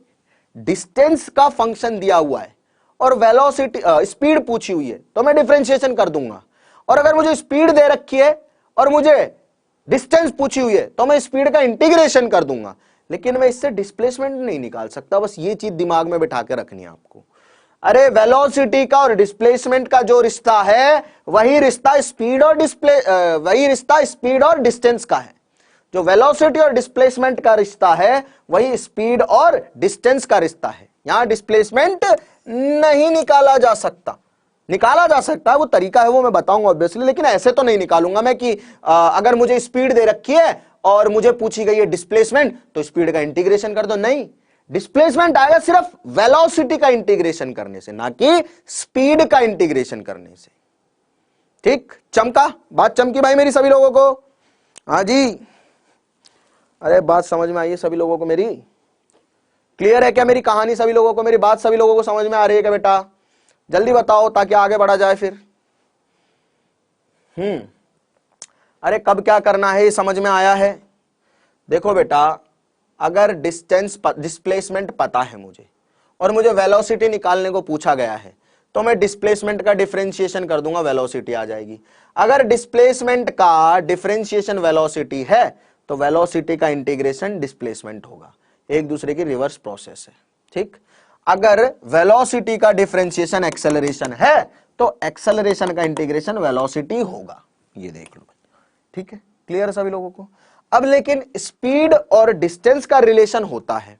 डिस्टेंस का फंक्शन दिया हुआ है और वेलोसिटी स्पीड पूछी हुई है, तो मैं डिफरेंशिएशन कर दूंगा। और अगर मुझे स्पीड दे रखी है और मुझे डिस्टेंस पूछी हुई है, तो मैं स्पीड का इंटीग्रेशन कर दूंगा। लेकिन मैं इससे डिस्प्लेसमेंट नहीं निकाल सकता, बस ये चीज दिमाग में बिठा के रखनी है आपको। अरे वेलोसिटी का और डिस्प्लेसमेंट का जो रिश्ता है, वही रिश्ता स्पीड और डिस्टेंस का है। जो वेलोसिटी और डिस्प्लेसमेंट का रिश्ता है, वही स्पीड और डिस्टेंस का रिश्ता है। यहां डिस्प्लेसमेंट नहीं निकाला जा सकता। निकाला जा सकता है, वो तरीका है, वो मैं बताऊंगा ऑब्वियसली, लेकिन ऐसे तो नहीं निकालूंगा मैं कि अगर मुझे स्पीड दे रखी है और मुझे पूछी गई है डिस्प्लेसमेंट, तो स्पीड का इंटीग्रेशन कर दो। नहीं, डिस्प्लेसमेंट आएगा सिर्फ वेलोसिटी का इंटीग्रेशन करने से, ना कि स्पीड का इंटीग्रेशन करने से। ठीक, चमका? बात चमकी भाई मेरी सभी लोगों को? हाँ जी, अरे बात समझ में आई है सभी लोगों को मेरी? क्लियर है क्या मेरी कहानी सभी लोगों को? मेरी बात सभी लोगों को समझ में आ रही है क्या बेटा? जल्दी बताओ ताकि आगे बढ़ा जाए फिर। अरे कब क्या करना है ये समझ में आया है? देखो बेटा, अगर डिस्प्लेसमेंट पता है मुझे और मुझे वेलोसिटी निकालने को पूछा गया है, तो मैं डिस्प्लेसमेंट का डिफरेंशिएशन कर दूंगा, वेलोसिटी आ जाएगी। अगर डिस्प्लेसमेंट का डिफरेंशिएशन वेलोसिटी है, तो वेलोसिटी का इंटीग्रेशन डिस्प्लेसमेंट होगा। एक दूसरे की रिवर्स प्रोसेस है। ठीक, अगर वेलोसिटी का डिफरेंशिएशन एक्सेलरेशन है, तो एक्सेलरेशन का इंटीग्रेशन वेलोसिटी होगा। ये देख लो, ठीक है? क्लियर है सभी लोगों को? अब लेकिन स्पीड और डिस्टेंस का रिलेशन होता है।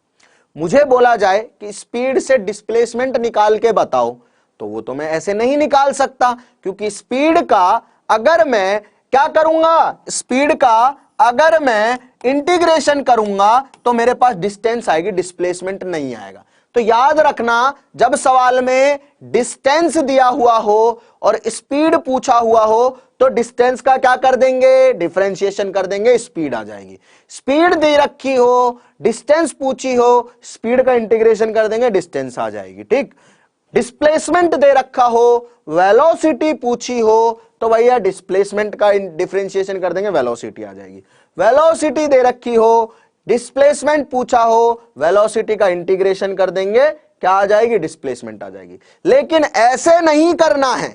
मुझे बोला जाए कि स्पीड से डिस्प्लेसमेंट निकाल के बताओ, तो वो तो मैं ऐसे नहीं निकाल सकता, क्योंकि स्पीड का अगर मैं क्या करूंगा, स्पीड का अगर मैं इंटीग्रेशन करूंगा, तो मेरे पास डिस्टेंस आएगी, डिस्प्लेसमेंट नहीं आएगा। तो याद रखना, जब सवाल में डिस्टेंस दिया हुआ हो और स्पीड पूछा हुआ हो, तो डिस्टेंस का क्या कर देंगे? डिफरेंशिएशन कर देंगे, स्पीड आ जाएगी। स्पीड दे रखी हो, डिस्टेंस पूछी हो, स्पीड का इंटीग्रेशन कर देंगे, डिस्टेंस आ जाएगी। ठीक, डिस्प्लेसमेंट दे रखा हो, वेलोसिटी पूछी हो, तो भैया डिस्प्लेसमेंट का डिफरेंशिएशन कर देंगे, वेलोसिटी आ जाएगी। वेलोसिटी दे रखी हो, डिस्प्लेसमेंट पूछा हो, वेलोसिटी का इंटीग्रेशन कर देंगे, क्या आ जाएगी? डिस्प्लेसमेंट आ जाएगी। लेकिन ऐसे नहीं करना है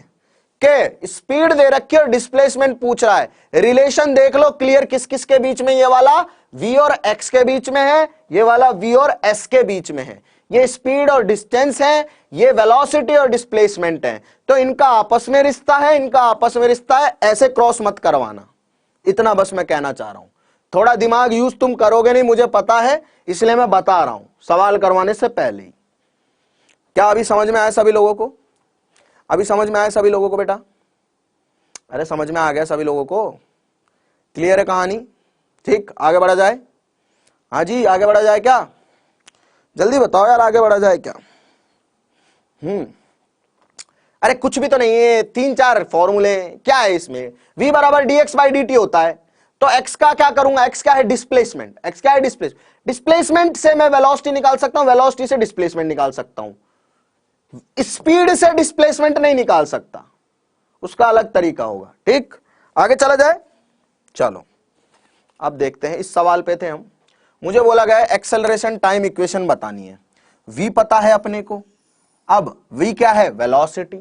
कि स्पीड दे रखी और डिस्प्लेसमेंट पूछ रहा है। रिलेशन देख लो क्लियर, किस किस के बीच में? ये वाला v और x के बीच में है, ये वाला v और s के बीच में है। ये स्पीड और डिस्टेंस है, ये वेलोसिटी और डिस्प्लेसमेंट है। तो इनका आपस में रिश्ता है, इनका आपस में रिश्ता है, ऐसे क्रॉस मत करवाना। इतना बस मैं कहना चाह रहा हूं। थोड़ा दिमाग यूज तुम करोगे नहीं, मुझे पता है, इसलिए मैं बता रहा हूं सवाल करवाने से पहले ही। क्या अभी समझ में आया सभी लोगों को? अभी समझ में आया सभी लोगों को बेटा? अरे समझ में आ गया सभी लोगों को? क्लियर है कहानी? ठीक, आगे बढ़ा जाए? हाँ जी, आगे बढ़ा जाए क्या? जल्दी बताओ यार, आगे बढ़ा जाए क्या? अरे कुछ भी तो नहीं है, 3-4 फॉर्मूले क्या है इसमें? v बराबर dx बाई dt होता है, तो x का क्या करूंगा? x क्या है? डिस्प्लेसमेंट। x क्या है? डिस्प्लेसमेंट से मैं वेलोसिटी निकाल सकता हूं, वेलोसिटी से डिस्प्लेसमेंट निकाल सकता हूं। स्पीड से डिस्प्लेसमेंट नहीं निकाल सकता, उसका अलग तरीका होगा। ठीक, आगे चला जाए? चलो अब देखते हैं, इस सवाल पे थे हम। मुझे बोला गया एक्सेलरेशन टाइम इक्वेशन बतानी है। v पता है अपने को, अब v क्या है? वेलोसिटी।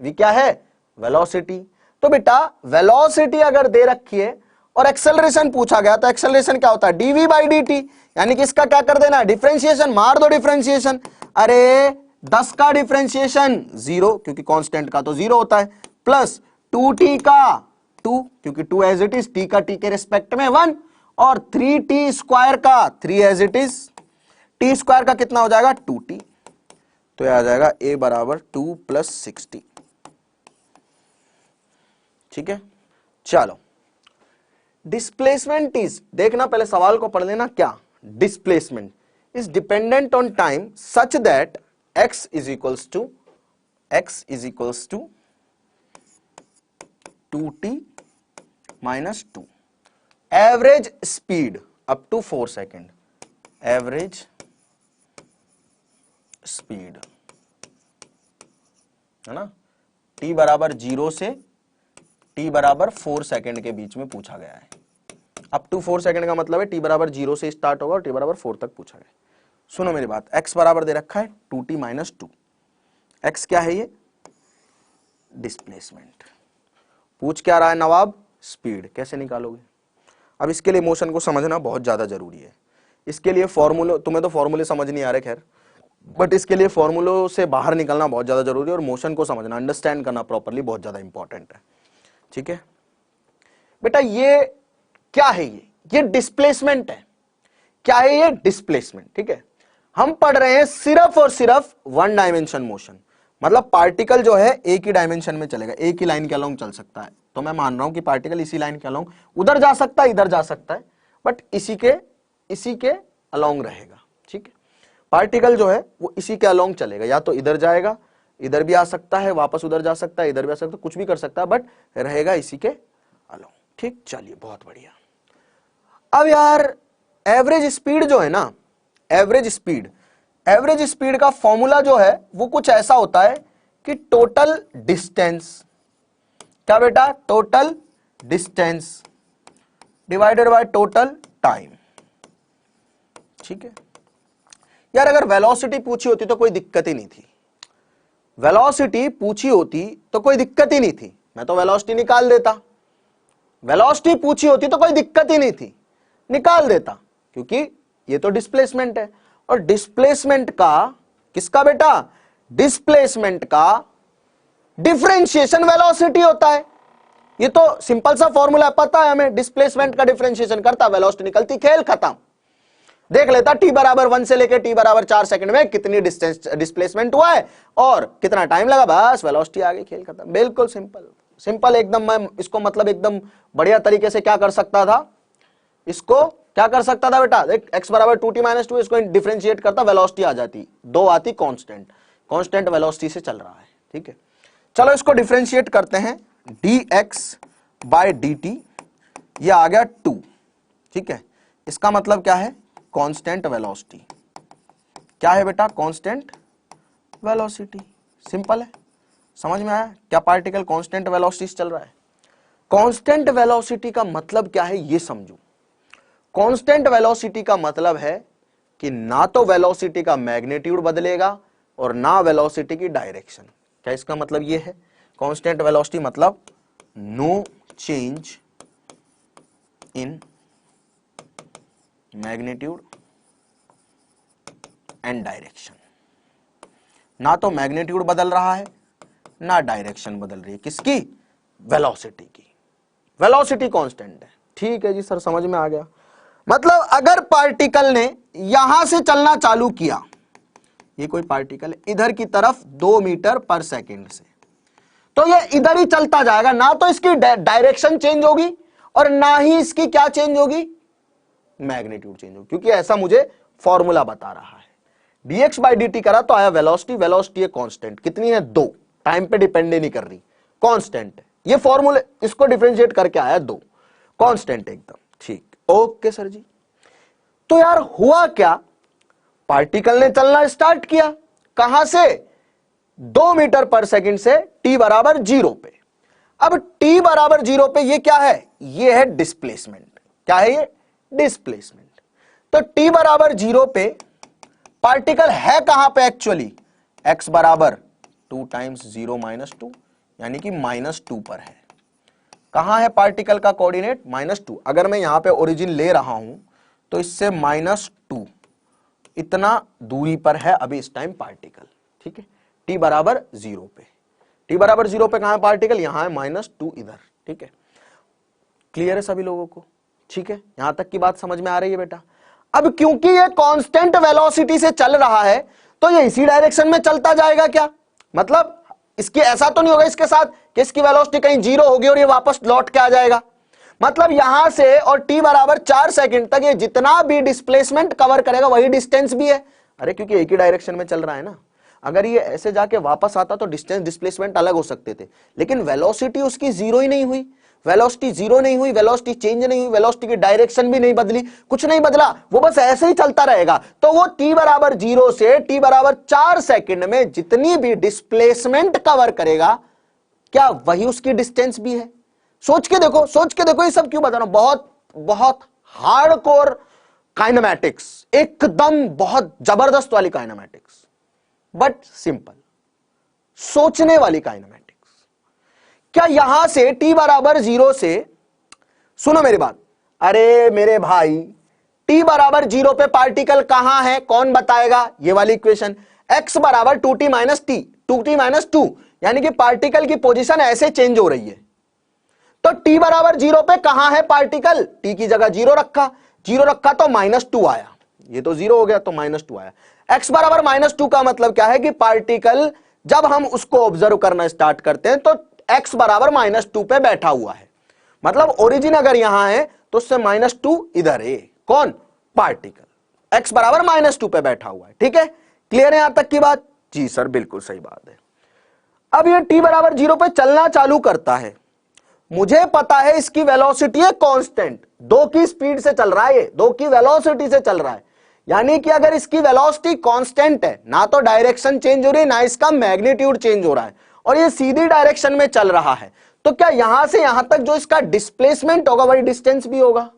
v क्या है? वेलोसिटी। तो बेटा वेलोसिटी अगर दे रखी है और एक्सेलरेशन पूछा गया, तो एक्सेलरेशन क्या होता है? dv बाई dt, यानी कि इसका क्या कर देना? डिफरेंशिएशन मार दो, डिफरेंशिएशन। अरे 10 का डिफरेंशिएशन 0, क्योंकि कांस्टेंट का तो 0 होता है, प्लस 2t का 2, क्योंकि 2 एज इट इज, t का t के रिस्पेक्ट में 1, और 3t स्क्वायर का 3 as it is, T square का कितना हो जाएगा 2t, तो यह आ जाएगा a बराबर 2 + 60। ठीक है, चलो डिस्प्लेसमेंट इज, देखना पहले सवाल को पढ़ लेना, क्या displacement is dependent on time such that x is equals to 2t minus 2, average speed up to 4 second, average speed है ना, t बराबर 0 से t बराबर 4 सेकेंड के बीच में पूछा गया है। अप टू 4 सेकेंड का मतलब है t बराबर 0 से स्टार्ट होगा और t बराबर 4 तक पूछा गया। सुनो मेरी बात, x बराबर दे रखा है 2t - 2, x क्या है ये डिस्प्लेसमेंट, पूछ क्या रहा है नवाब स्पीड, कैसे निकालोगे। अब इसके लिए मोशन को समझना बहुत ज्यादा जरूरी है। इसके लिए फॉर्मूले, तुम्हें तो फॉर्मूले समझ नहीं आ रहे खैर, बट इसके लिए फॉर्मूलों से बाहर निकलना बहुत ज्यादा जरूरी है और मोशन को समझना, अंडरस्टैंड करना प्रॉपरली बहुत ज्यादा इंपॉर्टेंट है। ठीक है बेटा, ये क्या है, ये डिस्प्लेसमेंट है। क्या है ये डिस्प्लेसमेंट। ठीक है, हम पढ़ रहे हैं सिर्फ और सिर्फ 1 डायमेंशन मोशन, मतलब पार्टिकल जो है एक ही डायमेंशन में चलेगा, एक ही लाइन के अलोंग चल सकता है। तो मैं मान रहा हूं कि पार्टिकल इसी लाइन के अलोंग उधर जा सकता है, इधर जा सकता है, बट इसी के अलोंग रहेगा। ठीक है, पार्टिकल जो है वो इसी के अलोंग चलेगा, या तो इधर जाएगा, इधर भी आ सकता है, वापस उधर जा सकता है, इधर भी आ सकता है, कुछ भी कर सकता है, बट रहेगा इसी के अलोंग। ठीक, चलिए बहुत बढ़िया। अब यार एवरेज स्पीड जो है ना, एवरेज स्पीड का फॉर्मूला जो है वो कुछ ऐसा होता है कि टोटल डिस्टेंस, क्या बेटा, total distance divided by total time. ठीक है यार, अगर वेलोसिटी पूछी होती तो कोई दिक्कत ही नहीं थी, वेलोसिटी पूछी होती तो कोई दिक्कत ही नहीं थी, मैं तो वेलोसिटी निकाल देता। वेलोसिटी पूछी होती तो कोई दिक्कत ही नहीं थी, निकाल देता, क्योंकि ये तो डिस्प्लेसमेंट है। और डिस्प्लेसमेंट का, किसका बेटा, डिस्प्लेसमेंट का डिफरेंशिएशन वेलोसिटी होता है। ये तो सिंपल सा फॉर्मूला पता है हमें, डिस्प्लेसमेंट का डिफरेंशिएशन करता, वेलोसिटी निकलती, खेल खत्म। देख लेता t बराबर 1 से लेके t बराबर 4 सेकंड में कितनी डिस्टेंस डिस्प्लेसमेंट हुआ है और कितना टाइम लगा, बस वेलोसिटी आ गई, खेल खत्म। बिल्कुल सिंपल एकदम। मैं इसको मतलब एकदम बढ़िया तरीके से क्या कर सकता था, इसको क्या कर सकता था बेटा, देख x बराबर 2t - 2, इसको डिफरेंशिएट करता, वेलोसिटी आ जाती, 2 आती कांस्टेंट वेलोसिटी से चल रहा है। ठीक है, चलो इसको डिफरेंशिएट करते हैं, dx/dt, ये आ गया 2। ठीक है, इसका मतलब क्या है, कांस्टेंट वेलोसिटी। क्या है बेटा, कांस्टेंट वेलोसिटी। सिंपल है, समझ में आया क्या, पार्टिकल कांस्टेंट वेलोसिटी से चल रहा है। कांस्टेंट वेलोसिटी का मतलब क्या है ये समझो। कांस्टेंट वेलोसिटी का मतलब है कि ना तो वेलोसिटी का मैग्नीट्यूड बदलेगा और ना वेलोसिटी की डायरेक्शन। क्या इसका मतलब ये है, कांस्टेंट वेलोसिटी मतलब no change in magnitude and direction. ना तो मैग्नीट्यूड बदल रहा है ना डायरेक्शन बदल रही है, किसकी, वेलोसिटी की। वेलोसिटी कांस्टेंट है। ठीक है जी सर, समझ में आ गया। मतलब अगर पार्टिकल ने यहां से चलना चालू किया, ये कोई पार्टिकल है इधर की तरफ 2 मीटर पर सेकेंड से, तो ये इधर ही चलता जाएगा, ना तो इसकी डायरेक्शन चेंज होगी और ना ही इसकी क्या चेंज होगी, मैग्नीट्यूड चेंज होगी, क्योंकि ऐसा मुझे फॉर्मूला बता रहा है। dx/dt करा तो आया वेलोसिटी, वेलोसिटी है कांस्टेंट, कितनी है 2, टाइम पे डिपेंड नहीं कर रही, कांस्टेंट है। ये फॉर्मूले, इसको डिफरेंशिएट करके आया 2, कांस्टेंट एकदम। ठीक, ओके सर जी। तो यार हुआ क्या, पार्टिकल ने चलना स्टार्ट किया, कहां से, 2 मीटर पर सेकंड से t बराबर 0 पे। अब t बराबर 0 पे ये क्या है, ये है डिस्प्लेसमेंट। क्या है ये, डिस्प्लेसमेंट। तो t बराबर 0 पे पार्टिकल है कहां पे एक्चुअली, x बराबर 2 × 0 - 2, यानी कि -2 पर है। कहां है पार्टिकल का कोऑर्डिनेट, -2। अगर मैं यहां पे ओरिजिन ले रहा हूं तो इससे -2 इतना दूरी पर है अभी इस टाइम पार्टिकल। ठीक है, t बराबर 0 पे, t बराबर 0 पे कहां है पार्टिकल, यहां है -2 इधर। ठीक है, क्लियर है सभी लोगों को। ठीक है, यहां तक की बात समझ में आ रही है बेटा। अब क्योंकि ये कांस्टेंट वेलोसिटी से चल रहा है तो ये इसी डायरेक्शन में चलता जाएगा क्या, मतलब इसकी ऐसा तो नहीं होगा इसके साथ कि इसकी वेलोसिटी कहीं 0 होगी और ये वापस लौट के आ जाएगा। मतलब यहां से और t बराबर 4 सेकंड तक ये जितना भी डिस्प्लेसमेंट कवर करेगा वही डिस्टेंस भी है। अरे क्योंकि एक ही डायरेक्शन में चल रहा है ना, अगर ये ऐसे जाके वापस आता तो डिस्टेंस डिस्प्लेसमेंट अलग हो सकते थे, लेकिन वेलोसिटी उसकी 0 ही नहीं हुई, वेलोसिटी 0 नहीं हुई, वेलोसिटी चेंज नहीं हुई, वेलोसिटी की डायरेक्शन भी नहीं बदली, कुछ नहीं बदला, वो बस ऐसे ही चलता रहेगा। तो वो t बराबर 0 से t बराबर 4 सेकंड में जितनी भी डिस्प्लेसमेंट कवर करेगा क्या वही उसकी डिस्टेंस भी है। सोच के देखो, सोच के देखो, ये सब क्यों बता रहा हूं, बहुत बहुत हार्डकोर काइनेमैटिक्स, एकदम बहुत जबरदस्त वाली काइनेमैटिक्स, बट सिंपल सोचने वाली काइनेमैटिक्स। क्या यहां से t बराबर 0 से, सुनो मेरी बात, अरे मेरे भाई t बराबर 0 पे पार्टिकल कहां है कौन बताएगा, ये वाली इक्वेशन x बराबर 2t minus T, 2t minus 2, यानी कि पार्टिकल की पोजीशन ऐसे चेंज हो रही है। तो t बराबर 0 पे कहां है पार्टिकल, t की जगह 0 रखा, 0 रखा तो -2 आया, ये तो 0 हो गया तो -2 आया। x बराबर -2 का मतलब क्या है कि पार्टिकल जब हम उसको ऑब्जर्व करना स्टार्ट करते हैं तो x बराबर -2 पे बैठा हुआ है, मतलब ओरिजिन अगर यहां है तो उससे -2 इधर है, कौन, पार्टिकल, x बराबर -2 पे बैठा हुआ है। ठीक है, क्लियर है यहां तक की बात, जी सर बिल्कुल सही बात है। अब ये t बराबर 0 पे चलना चालू करता है, मुझे पता है इसकी वेलोसिटी है कांस्टेंट, 2 की स्पीड से चल रहा है, ये 2 की वेलोसिटी से चल रहा है, यानी कि अगर इसकी वेलोसिटी कांस्टेंट है ना तो डायरेक्शन चेंज हो रही है ना इसका मैग्नीट्यूड चेंज हो रहा है और ये सीधी डायरेक्शन में चल रहा है, तो क्या यहां से यहां तक जो इसका डिस्प्लेसमेंट होगा वही डिस्टेंस भी होगा।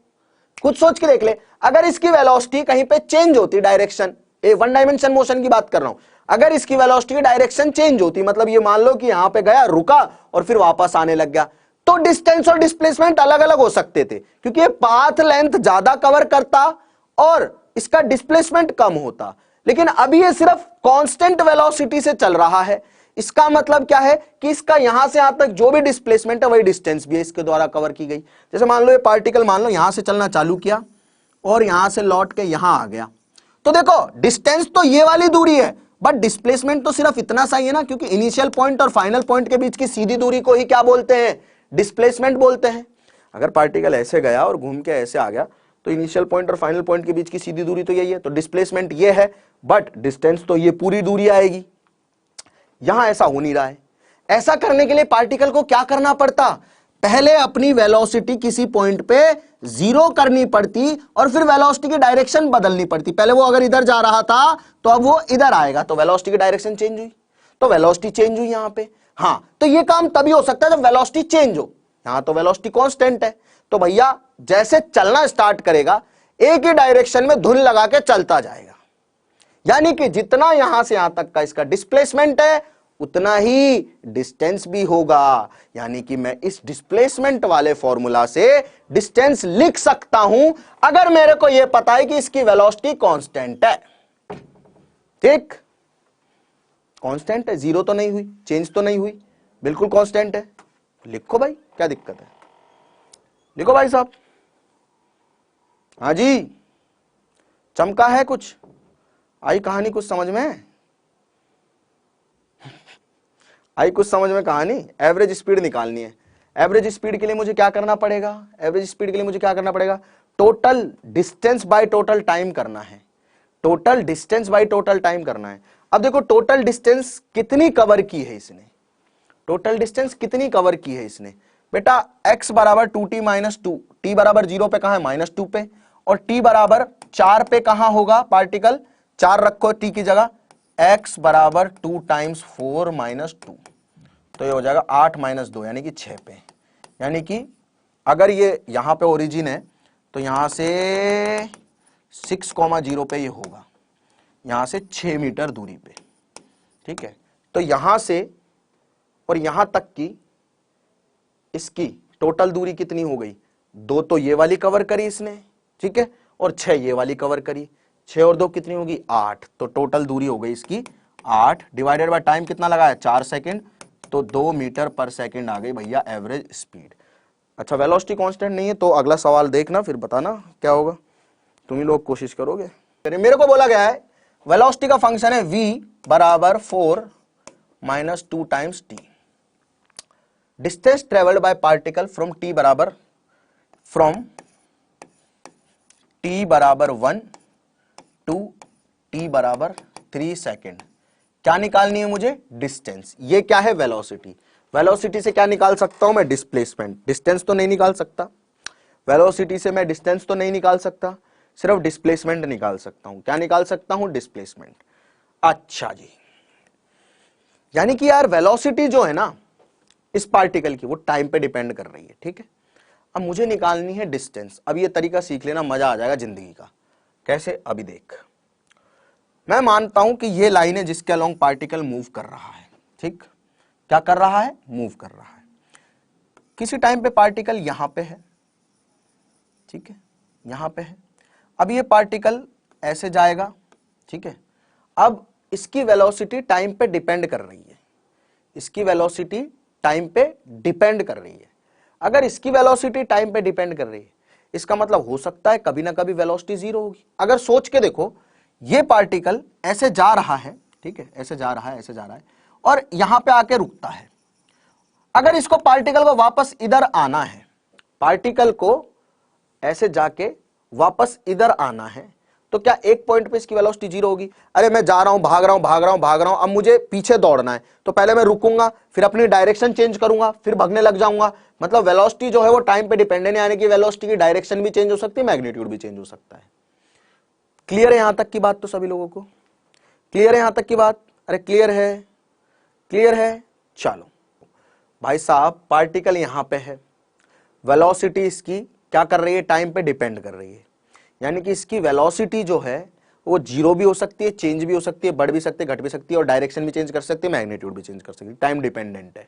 कुछ सोच के देख ले, अगर इसकी वेलोसिटी कहीं पे चेंज होती डायरेक्शन, ए वन डायमेंशन मोशन की बात कर रहा हूं, अगर इसकी वेलोसिटी की डायरेक्शन चेंज होती, मतलब ये मान लो कि यहां पे गया, रुका और फिर वापस आने लग गया, तो डिस्टेंस और डिस्प्लेसमेंट अलग अलग हो सकते थे, क्योंकि ये पाथ लेंथ ज्यादा कवर करता और इसका डिस्प्लेसमेंट कम होता। लेकिन अभी ये सिर्फ कांस्टेंट वेलोसिटी से चल रहा है, इसका मतलब क्या है कि इसका यहां से यहां तक जो भी डिस्प्लेसमेंट है वही डिस्टेंस भी है इसके द्वारा कवर की गई। जैसे मान लो ये पार्टिकल, मान लो यहां से चलना चालू किया और यहां से लौट के यहां आ गया, तो देखो डिस्टेंस तो ये वाली दूरी है बट डिस्प्लेसमेंट तो सिर्फ इतना सा ही है ना, क्योंकि इनिशियल पॉइंट और फाइनल पॉइंट के बीच की सीधी दूरी को ही क्या बोलते हैं, डिस्प्लेसमेंट बोलते हैं। अगर पार्टिकल ऐसे गया और घूम के ऐसे आ गया तो इनिशियल पॉइंट और फाइनल पॉइंट के बीच की सीधी दूरी तो यही है, तो डिस्प्लेसमेंट ये है बट डिस्टेंस तो ये पूरी दूरी आएगी। यहां ऐसा हो नहीं रहा है। ऐसा करने के लिए पार्टिकल को क्या करना पड़ता, पहले अपनी वेलोसिटी किसी पॉइंट पे 0 करनी पड़ती और फिर वेलोसिटी की डायरेक्शन बदलनी पड़ती। पहले वो अगर इधर जा रहा था तो अब वो इधर आएगा, तो वेलोसिटी की डायरेक्शन चेंज हुई, तो वेलोसिटी चेंज हुई यहां पे। हाँ, तो ये काम तभी हो सकता है जब वेलोसिटी चेंज हो, यहां तो वेलोसिटी कांस्टेंट है, तो भैया जैसे चलना स्टार्ट करेगा एक ही डायरेक्शन में धुन लगा के चलता जाएगा, यानी कि जितना यहां से यहां तक का इसका डिस्प्लेसमेंट है उतना ही डिस्टेंस भी होगा। यानी कि मैं इस डिस्प्लेसमेंट वाले फॉर्मूला से डिस्टेंस लिख सकता हूं अगर मेरे को यह पता है कि इसकी वेलोसिटी कांस्टेंट है। ठीक, कांस्टेंट है, 0 तो नहीं हुई, चेंज तो नहीं हुई, बिल्कुल कांस्टेंट है, लिखो भाई, क्या दिक्कत है, लिखो भाई साहब। हाँ जी, चमका है कुछ, आई कहानी कुछ समझ में, आई कुछ समझ में कहानी। एवरेज स्पीड निकालनी है, एवरेज स्पीड के लिए मुझे क्या करना पड़ेगा, एवरेज स्पीड के लिए मुझे क्या करना पड़ेगा, total distance by total time करना है, total distance by total time करना है। अब देखो टोटल डिस्टेंस कितनी कवर की है इसने, टोटल डिस्टेंस कितनी कवर की है इसने, बेटा x बराबर 2t माइनस 2, t बराबर 0 पे कहां है, -2 पे, और t बराबर 4 पे कहां होगा पार्टिकल, 4 रखो t की जगह, x बराबर 2 टाइम्स 4 माइनस 2, तो ये हो जाएगा 8 माइनस 2 यानी कि 6 पे। यानी कि अगर ये यहां पे ओरिजिन है तो यहां से 6,0 पे ये होगा, यहां से 6 मीटर दूरी पे। ठीक है, तो यहां से और यहां तक की इसकी टोटल दूरी कितनी हो गई, 2 तो ये वाली कवर करी इसने, ठीक है, और 6 ये वाली कवर करी, 6 और 2 कितनी होगी, 8, तो टोटल दूरी हो गई इसकी 8 डिवाइडेड बाय टाइम कितना लगाया, 4 सेकंड, तो 2 मीटर पर सेकंड आ गई भैया एवरेज स्पीड। अच्छा वेलोसिटी कांस्टेंट नहीं है तो अगला सवाल देखना फिर बताना क्या होगा, तुम ही लोग कोशिश करोगे। मेरे को बोला गया है वेलोसिटी का फंक्शन है v बराबर 4 - 2 times T, distance travelled by particle from t बराबर 1 टू t बराबर 3 सेकेंड। क्या निकालनी है मुझे? डिस्टेंस। ये क्या है? वेलोसिटी। वेलोसिटी से क्या निकाल सकता हूं मैं? डिस्प्लेसमेंट। डिस्टेंस तो नहीं निकाल सकता, वेलोसिटी से मैं डिस्टेंस तो नहीं निकाल सकता, सिर्फ डिस्प्लेसमेंट निकाल सकता हूं। क्या निकाल सकता हूं? डिस्प्लेसमेंट। अच्छा जी, यानी कि यार वेलोसिटी जो है ना इस पार्टिकल की वो टाइम पे डिपेंड कर रही है, ठीक है। अब मुझे निकालनी है डिस्टेंस। अब ये तरीका सीख लेना, मजा आ जाएगा जिंदगी का। कैसे? अभी देख, मैं मानता हूं कि ये लाइन है जिसके अलोंग पार्टिकल मूव कर रहा है, ठीक। क्या कर रहा है? मूव कर रहा है। किसी टाइम पे पार्टिकल यहां पे है, ठीक है, यहां पे है। अब ये पार्टिकल ऐसे जाएगा, ठीक है। अब इसकी वेलोसिटी टाइम पे डिपेंड कर रही है, इसकी वेलोसिटी टाइम पे डिपेंड कर रही है। अगर इसकी वेलोसिटी टाइम पे डिपेंड कर रही है, इसका मतलब हो सकता है कभी ना कभी वेलोसिटी जीरो होगी। अगर सोच के देखो, ये पार्टिकल ऐसे जा रहा है, ठीक है, ऐसे जा रहा है, ऐसे जा रहा है और यहां पे आके रुकता है। अगर इसको पार्टिकल को वापस इधर आना है, पार्टिकल को ऐसे जाके वापस इधर आना है, तो क्या एक पॉइंट पे इसकी वेलोसिटी जीरो होगी? अरे मैं जा रहा हूं, भाग रहा हूं, भाग रहा हूं, भाग रहा हूं, अब मुझे पीछे दौड़ना है, तो पहले मैं रुकूंगा, फिर अपनी डायरेक्शन चेंज करूंगा, फिर भागने लग जाऊंगा। मतलब वेलोसिटी जो है वो टाइम पे डिपेंडेंट है, यानी कि वेलोसिटी की डायरेक्शन भी चेंज हो सकती है, मैग्नीट्यूड भी चेंज हो सकता है। क्लियर है यहां तक की बात? तो सभी लोगों को क्लियर है यहां तक की बात? अरे क्लियर है, क्लियर है। चलो भाई साहब, पार्टिकल यहां पे है, वेलोसिटी इसकी क्या कर रही है? टाइम पे डिपेंड कर रही है, यानी कि इसकी वेलोसिटी जो है वो जीरो भी हो सकती है, चेंज भी हो सकती है, बढ़ भी सकती है, घट भी सकती है और डायरेक्शन भी चेंज कर सकती है, मैग्नीट्यूड भी चेंज कर सकती है। टाइम डिपेंडेंट है,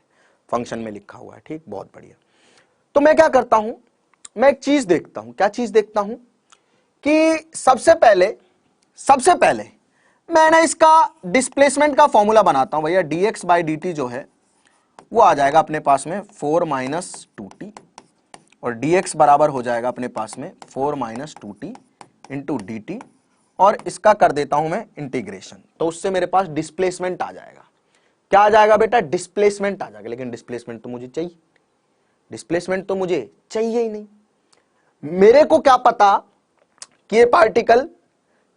फंक्शन में लिखा हुआ है, ठीक, बहुत बढ़िया। तो मैं क्या करता हूं, मैं एक चीज देखता हूं। क्या चीज देखता हूं? कि सबसे पहले मैं ना इसका डिस्प्लेसमेंट का फॉर्मूला बनाता हूं भैया। dx/dt जो है वो आ जाएगा अपने पास में 4 - 2t और dx बराबर हो जाएगा अपने पास में 4 - 2t इंटू dt और इसका कर देता हूं मैं इंटीग्रेशन, तो उससे मेरे पास डिस्प्लेसमेंट आ जाएगा। क्या आ जाएगा बेटा? डिस्प्लेसमेंट आ जाएगा। लेकिन डिस्प्लेसमेंट तो मुझे चाहिए, डिस्प्लेसमेंट तो मुझे चाहिए ही नहीं। मेरे को क्या पता कि ये पार्टिकल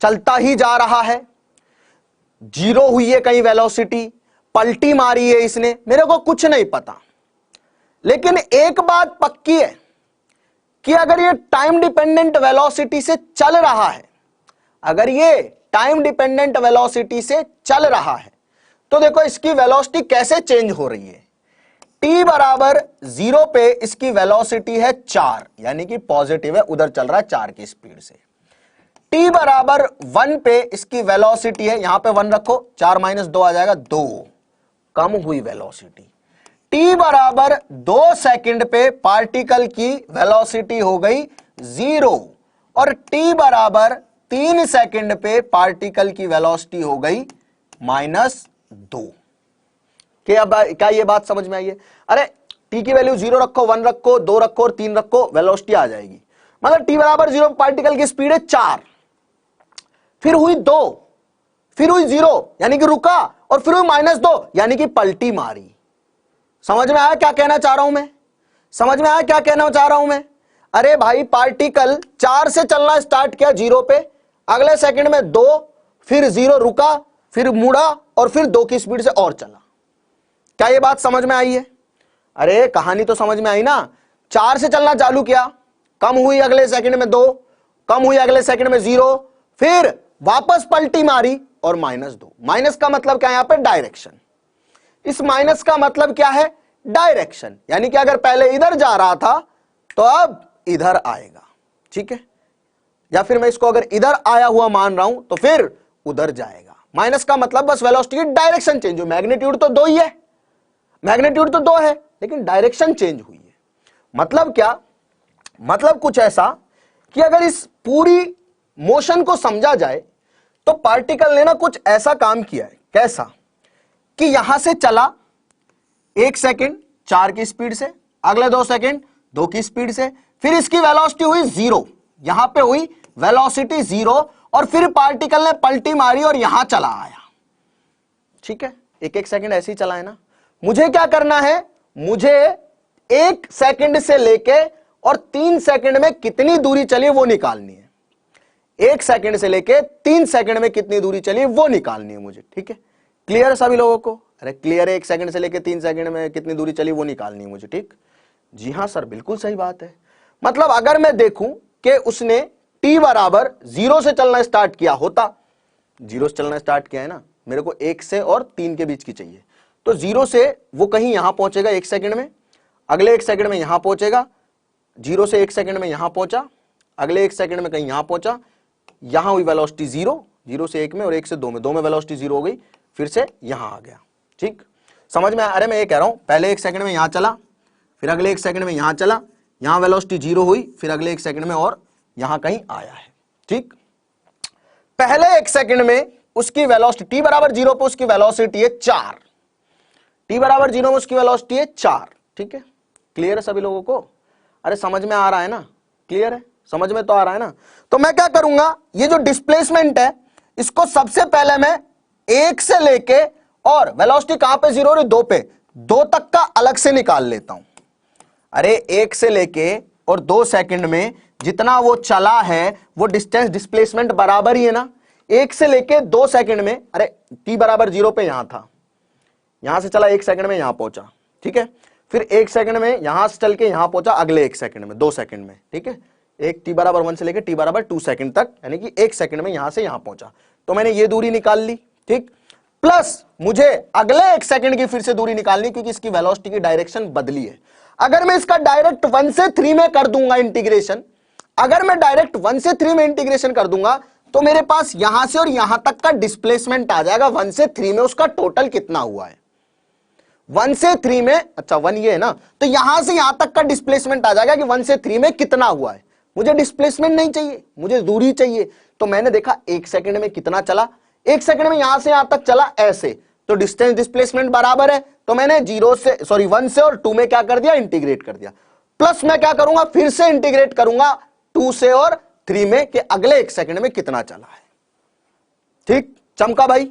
चलता ही जा रहा है, जीरो हुई है कहीं वेलोसिटी, पलटी मारी है इसने, मेरे को कुछ नहीं पता। लेकिन एक बात पक्की है कि अगर ये टाइम डिपेंडेंट वेलोसिटी से चल रहा है, अगर ये टाइम डिपेंडेंट वेलोसिटी से चल रहा है, तो देखो इसकी वेलोसिटी कैसे चेंज हो रही है। t बराबर 0 पे इसकी वेलोसिटी है 4, यानी कि पॉजिटिव है, उधर चल रहा है 4 की स्पीड से। t बराबर 1 पे इसकी वेलोसिटी है, यहां पे 1 रखो, 4 - 2 आ जाएगा 2, कम हुई वेलोसिटी। t बराबर 2 सेकंड पे पार्टिकल की वेलोसिटी हो गई 0 और t बराबर 3 सेकंड पे पार्टिकल की वेलोसिटी हो गई -2। क्या ये बात समझ में आई है? अरे t की वैल्यू 0 रखो, 1 रखो, 2 रखो और 3 रखो, वेलोसिटी आ जाएगी। मतलब t बराबर 0 पार्टिकल की स्पीड है 4, फिर हुई 2, फिर हुई 0 यानी कि रुका और फिर हुई -2 यानी कि पलटी मारी। समझ में आया क्या कहना चाह रहा हूं मैं? समझ में आया क्या कहना चाह रहा हूं मैं? अरे भाई पार्टिकल 4 से चलना स्टार्ट किया 0 पे, अगले सेकंड में 2, फिर 0 रुका, फिर मुड़ा और फिर 2 की स्पीड से और चला। क्या ये बात समझ में आई है? अरे कहानी तो समझ में आई ना। 4 से चलना चालू किया, कम हुई अगले सेकंड में 2, कम हुई अगले सेकंड में 0, फिर वापस पलटी मारी और -2। माइनस का मतलब क्या है यहां पे? डायरेक्शन। इस माइनस का मतलब क्या है? डायरेक्शन, यानी कि अगर पहले इधर जा रहा था तो अब इधर आएगा, ठीक है। या फिर मैं इसको अगर इधर आया हुआ मान रहा हूं तो फिर उधर जाएगा। माइनस का मतलब बस वेलोसिटी की डायरेक्शन चेंज हुई। मैग्नीट्यूड तो 2 ही है, मैग्नीट्यूड तो 2 है, लेकिन डायरेक्शन चेंज हुई है। मतलब क्या? मतलब कुछ ऐसा कि अगर इस पूरी मोशन को समझा जाए तो पार्टिकल ने ना कुछ ऐसा काम किया है। कैसा? कि यहां से चला 1 सेकंड 4 की स्पीड से, अगले 2 सेकंड 2 की स्पीड से, फिर इसकी वेलोसिटी हुई 0, यहां पे हुई वेलोसिटी 0, और फिर पार्टिकल ने पलटी मारी और यहां चला आया। ठीक है, 1 सेकंड ऐसे ही चला है ना। मुझे क्या करना है, मुझे 1 सेकंड से लेके और 3 सेकंड में कितनी दूरी चली वो निकालनी है। 1 सेकंड से लेके 3 सेकंड में कितनी दूरी चली वो निकालनी है मुझे। ठीक है, क्लियर है सभी लोगों को? अरे क्लियर है, 1 सेकंड से लेके 3 सेकंड में कितनी दूरी चली वो निकालनी है मुझे। ठीक, जी हां सर, बिल्कुल सही बात है। मतलब अगर मैं देखूं कि उसने t बराबर 0 से चलना स्टार्ट किया होता, 0 से चलना स्टार्ट किया है ना, मेरे को 1 से और 3 के बीच की चाहिए, तो 0 से वो कहीं यहां पहुंचेगा 1 सेकंड में, अगले 1 सेकंड में यहां पहुंचेगा, 0 से 1 सेकंड में यहां पहुंचा, अगले 1 सेकंड में कहीं यहां पहुंचा, यहां हुई वेलोसिटी 0, 0 से 1 में और 1 से 2 में, 2 में वेलोसिटी 0 हो गई, फिर से यहां आ गया। ठीक, समझ में? अरे मैं ये कह रहा हूं, पहले 1 सेकंड में यहां चला, फिर अगले 1 सेकंड में यहां चला, यहां वेलोसिटी 0 हुई, फिर अगले 1 सेकंड में और यहां कहीं आया है। ठीक, पहले 1 सेकंड में उसकी वेलोसिटी t बराबर 0 पे उसकी वेलोसिटी है 4, t बराबर 0 में उसकी वेलोसिटी है 4। ठीक है, क्लियर है सभी लोगों को? अरे समझ में आ रहा है ना? क्लियर है, समझ में तो आ रहा है ना? तो मैं क्या करूंगा, ये जो डिस्प्लेसमेंट है इसको सबसे पहले मैं 1 से लेके, और वेलोसिटी कहां पे 0 और 2 पे, 2 तक का अलग से निकाल लेता हूं। अरे 1 से लेके और 2 सेकंड में जितना वो चला है वो डिस्टेंस डिस्प्लेसमेंट बराबर ही है ना। 1 से लेके 2 सेकंड में, अरे t बराबर 0 पे यहां था, यहां से चला 1 सेकंड में यहां पहुंचा। ठीक है, फिर 1 सेकंड में यहां से चल के यहां पहुंचा, अगले 1 सेकंड में, 2 सेकंड में। ठीक है, एक t बराबर 1 से लेके t बराबर 2 सेकंड तक, यानी कि 1 सेकंड में यहां से यहां पहुंचा, तो मैंने ये दूरी निकाल ली। ठीक, प्लस मुझे अगले 1 सेकंड की फिर से दूरी निकालनी, क्योंकि इसकी वेलोसिटी की डायरेक्शन बदली है। अगर मैं इसका डायरेक्ट 1 से 3 में कर दूंगा इंटीग्रेशन, अगर मैं डायरेक्ट 1 से 3 में इंटीग्रेशन कर दूंगा, तो मेरे पास यहां से और यहां तक का डिस्प्लेसमेंट आ जाएगा। 1 से 3 में उसका टोटल कितना हुआ है, 1 से 3 में, अच्छा 1 ये है ना, तो यहां से यहां तक का डिस्प्लेसमेंट आ जाएगा कि 1 से 3 में कितना हुआ है। मुझे डिस्प्लेसमेंट नहीं चाहिए, मुझे दूरी चाहिए। तो मैंने देखा 1 सेकंड में कितना चला, 1 सेकंड में यहां से यहां तक चला ऐसे, तो डिस्टेंस डिस्प्लेसमेंट बराबर है, तो मैंने 1 से और 2 में क्या कर दिया, इंटीग्रेट कर दिया। प्लस मैं क्या करूंगा, फिर से इंटीग्रेट करूंगा 2 से और 3 में कि अगले 1 सेकंड में कितना चला है। ठीक, चमका भाई?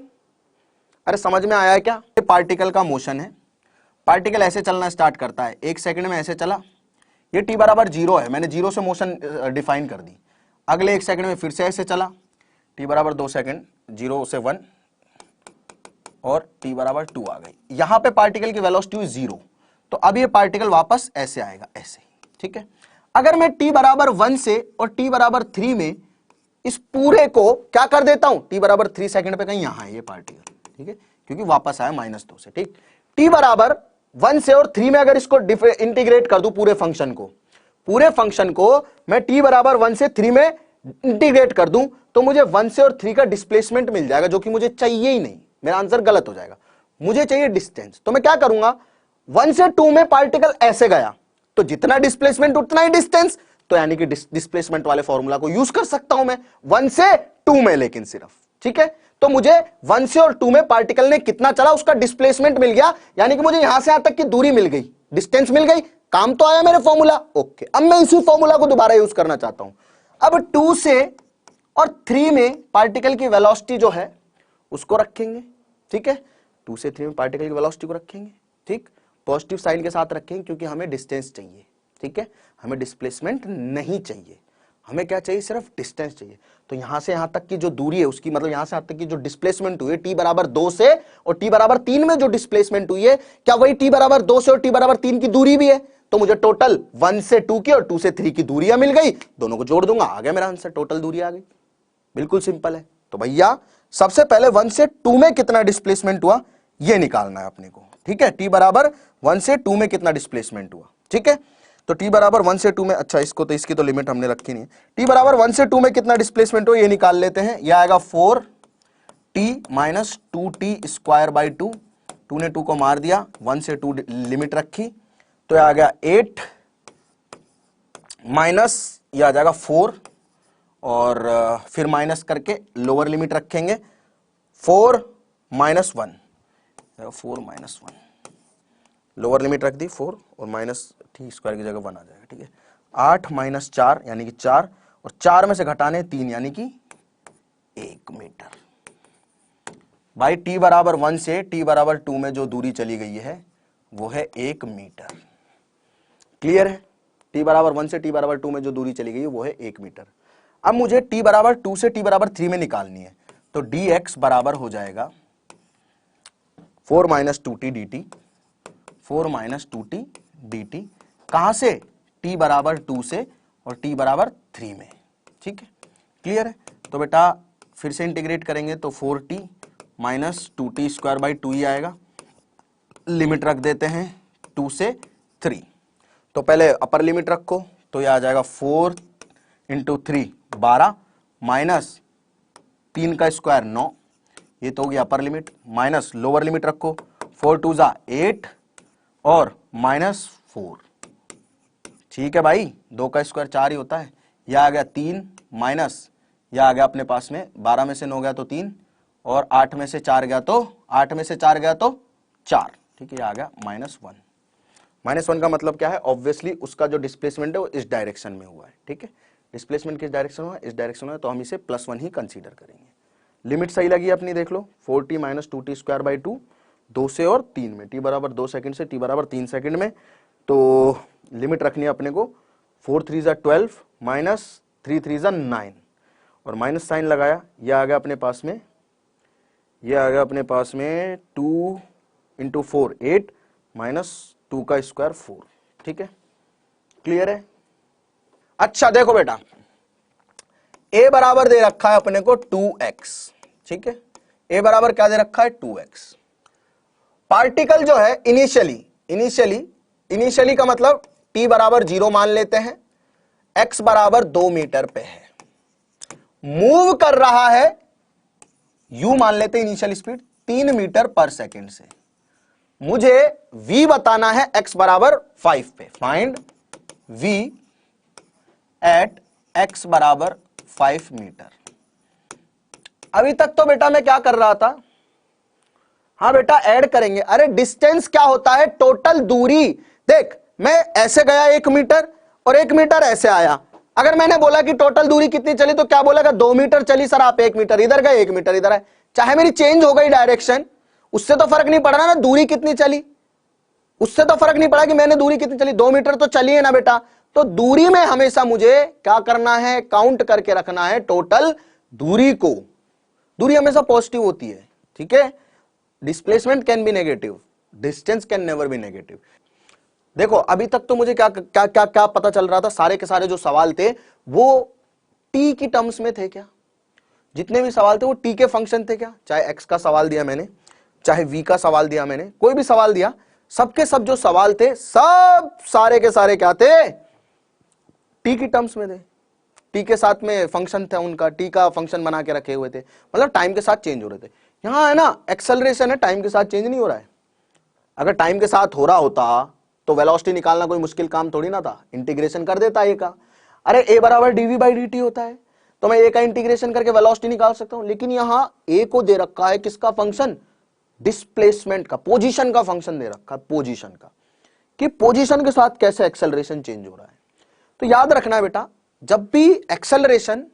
अरे समझ में आया है क्या? ये पार्टिकल का मोशन है, पार्टिकल ऐसे चलना स्टार्ट करता है, 1 सेकंड में ऐसे चला, ये t बराबर 0 है, मैंने 0 से मोशन डिफाइन कर दी। अगले 1 सेकंड में फिर से ऐसे चला, t बराबर 2 सेकंड, 0 से 1 और t बराबर 2 आ गई। यहां पे पार्टिकल की वेलोसिटी हुई 0, तो अब ये पार्टिकल वापस ऐसे आएगा, ऐसे। ठीक है, अगर मैं t बराबर 1 से और t बराबर 3 में इस पूरे को क्या कर देता हूं, t बराबर 3 सेकंड पे कहीं यहां है ये पार्टिकल। ठीक है, क्योंकि वापस आया -2 से। ठीक, t बराबर 1 से और 3 में अगर इसको इंटीग्रेट कर दूं, पूरे फंक्शन को मैं t बराबर 1 से 3 में इंटीग्रेट कर दूं, तो मुझे 1 से और 3 का डिस्प्लेसमेंट मिल जाएगा, जो कि मुझे चाहिए ही नहीं। मेरा आंसर गलत हो जाएगा, मुझे चाहिए डिस्टेंस। तो मैं क्या करूंगा, 1 से 2 में पार्टिकल ऐसे गया, तो जितना डिस्प्लेसमेंट उतना ही डिस्टेंस, तो यानी कि डिस्प्लेसमेंट वाले फॉर्मूला को यूज कर सकता हूं मैं 1 से 2 में, लेकिन सिर्फ। ठीक है, तो मुझे 1 से और 2 में पार्टिकल ने कितना चला उसका डिस्प्लेसमेंट मिल गया, यानी कि मुझे यहां से यहां तक की दूरी मिल गई, डिस्टेंस मिल गई, काम तो आया मेरे फॉर्मूला। ओके, अब मैं इसी फॉर्मूला को दोबारा यूज करना चाहता हूं। अब 2 से और 3 में पार्टिकल की वेलोसिटी जो है उसको रखेंगे। ठीक है, 2 से 3 में पार्टिकल की वेलोसिटी को रखेंगे। ठीक, पॉजिटिव साइन के साथ रखेंगे, क्योंकि हमें डिस्टेंस चाहिए। ठीक है, हमें डिस्प्लेसमेंट नहीं चाहिए, हमें क्या चाहिए, सिर्फ डिस्टेंस चाहिए। तो यहां से यहां तक की जो दूरी है उसकी, मतलब यहां से यहां तक की जो डिस्प्लेसमेंट हुई है t बराबर 2 से और t बराबर 3 में जो डिस्प्लेसमेंट हुई है, क्या वही t बराबर 2 से और t बराबर 3 की दूरी भी है? तो मुझे टोटल 1 से 2 की और 2 से 3 की दूरियां मिल गई, दोनों को जोड़ दूंगा, आ गया मेरा आंसर, टोटल दूरी आ गई। बिल्कुल सिंपल है। तो भैया सबसे पहले 1 से 2 में कितना डिस्प्लेसमेंट हुआ ये निकालना है अपने को। ठीक है, t बराबर 1 से 2 में कितना डिस्प्लेसमेंट हुआ। ठीक है, तो t बराबर 1 से 2 में, अच्छा इसको तो, इसकी तो लिमिट हमने रखी नहीं है, t बराबर 1 से 2 में कितना डिस्प्लेसमेंट हो ये निकाल लेते हैं। यह आएगा 4t minus 2t square by 2, 2 ने 2 को मार दिया, 1 से 2 लिमिट रखी, तो यह आ गया 8 माइनस यह आ जाएगा 4, और फिर माइनस करके लोअर लिमिट रखेंगे, 4 माइनस 1, 4 माइनस 1, लोअर लिमिट रख दी 4 और माइनस टी स्क्वायर की जगह 1 आ जाएगा, ठीक है। 8 माइनस 4 यानी कि 4 और 4 में से घटाने 3 यानी कि 1 मीटर। भाई t बराबर 1 से t बराबर 2 में जो दूरी चली गई है वो है 1 मीटर। क्लियर है? t बराबर 1 से t बराबर 2 में जो दूरी चली गई है वो है 1 मीटर। अब मुझे t बराबर 2 से t बराबर 3 में निकालनी है, तो dx बराबर हो जाएगा 4 minus 2t dt, 4 minus 2t dt। कहां से? t बराबर 2 से और t बराबर 3 में, ठीक है। क्लियर है? तो बेटा फिर से इंटीग्रेट करेंगे तो 4t minus 2t square by 2 ही आएगा। लिमिट रख देते हैं 2 से 3। तो पहले अपर लिमिट रखो तो यह आ जाएगा 4 इंटू 3 12 माइनस 3 का स्क्वायर 9, ये तो हो गया upper limit. Minus lower limit रखो 4 2 जा 8 और माइनस 4, ठीक है भाई। 2 का स्क्वायर 4 ही होता है। यह आ गया 3 माइनस यह आ गया अपने पास में 12 में से 9 गया तो 3 और 8 में से 4 गया तो 8 में से 4 गया तो 4, ठीक है। यह आ गया -1। -1 का मतलब क्या है? ऑब्वियसली उसका जो डिस्प्लेसमेंट है वो इस डायरेक्शन में हुआ है, ठीक है। डिस्प्लेसमेंट किस डायरेक्शन हुआ? इस डायरेक्शन में, तो हम इसे +1 ही कंसीडर करेंगे। लिमिट सही लगी अपनी, देख लो 4t minus 2t square by 2 2 से और 3 में, t बराबर 2 सेकंड से t बराबर 3 सेकंड में। तो लिमिट रखनी है अपने को 4 3 जा 12 माइनस 3 3 जा 9 और माइनस साइन लगाया, यह आ गया अपने पास में, यह आ गया अपने पास में 2 इंटू 4 8 माइनस 2 का स्क्वायर 4, ठीक है। क्लियर है? अच्छा देखो बेटा, a बराबर दे रखा है अपने को 2x, ठीक है। a बराबर क्या दे रखा है? 2x। पार्टिकल जो है इनिशियली का मतलब t बराबर 0 मान लेते हैं, x बराबर 2 मीटर पे है, मूव कर रहा है, u मान लेते हैं इनिशियल स्पीड 3 मीटर पर सेकेंड से। मुझे v बताना है x बराबर 5 पे। फाइंड v एट x बराबर 5 मीटर। अभी तक तो बेटा मैं क्या कर रहा था? हाँ बेटा ऐड करेंगे। अरे डिस्टेंस क्या होता है? टोटल दूरी। देख मैं ऐसे गया 1 मीटर और 1 मीटर ऐसे आया। अगर मैंने बोला कि टोटल दूरी कितनी चली तो क्या बोलेगा? 2 मीटर चली सर, आप 1 मीटर इधर गए 1 मीटर इधर आए। चाहे मेरी चेंज हो गई डायरेक्शन, उससे तो फर्क नहीं पड़ रहा ना दूरी कितनी चली, उससे तो फर्क नहीं पड़ा कि मैंने दूरी कितनी चली, 2 मीटर तो चली है ना बेटा। तो दूरी में हमेशा मुझे क्या करना है? काउंट करके रखना है टोटल दूरी को। दूरी हमेशा पॉजिटिव होती है, ठीक है। Displacement can be negative, distance can never be negative. देखो अभी तक तो मुझे क्या क्या क्या क्या पता चल रहा था? सारे के सारे जो सवाल थे वो टी की टर्म्स में थे क्या? जितने भी सवाल थे वो टी के फंक्शन थे क्या? चाहे एक्स का सवाल दिया मैंने, चाहे वी का सवाल दिया मैंने, कोई भी सवाल दिया, सबके सब जो सवाल थे सब सारे के सारे क्या थे? टी की टर्म्स में थे। टी के साथ में फंक्शन था उनका, टी का फंक्शन बना के रखे हुए थे, मतलब टाइम के साथ चेंज हो रहे थे। यहां है ना एक्सेलरेशन है, टाइम के साथ चेंज नहीं हो रहा है। अगर टाइम के साथ हो रहा होता तो वेलोसिटी निकालना कोई मुश्किल काम थोड़ी ना था, इंटीग्रेशन कर देता ए का। अरे ए बराबर डीवी बाई डी टी होता है तो मैं ए का इंटीग्रेशन करके वेलोसिटी निकाल सकता हूं। लेकिन यहां ए को दे रखा है किसका फंक्शन? डिस्प्लेसमेंट का, पोजीशन का फंक्शन दे रखा है, पोजीशन का, कि पोजीशन के साथ कैसे एक्सेलरेशन चेंज हो रहा है। तो याद रखना बेटा, जब भी एक्सेलरेशन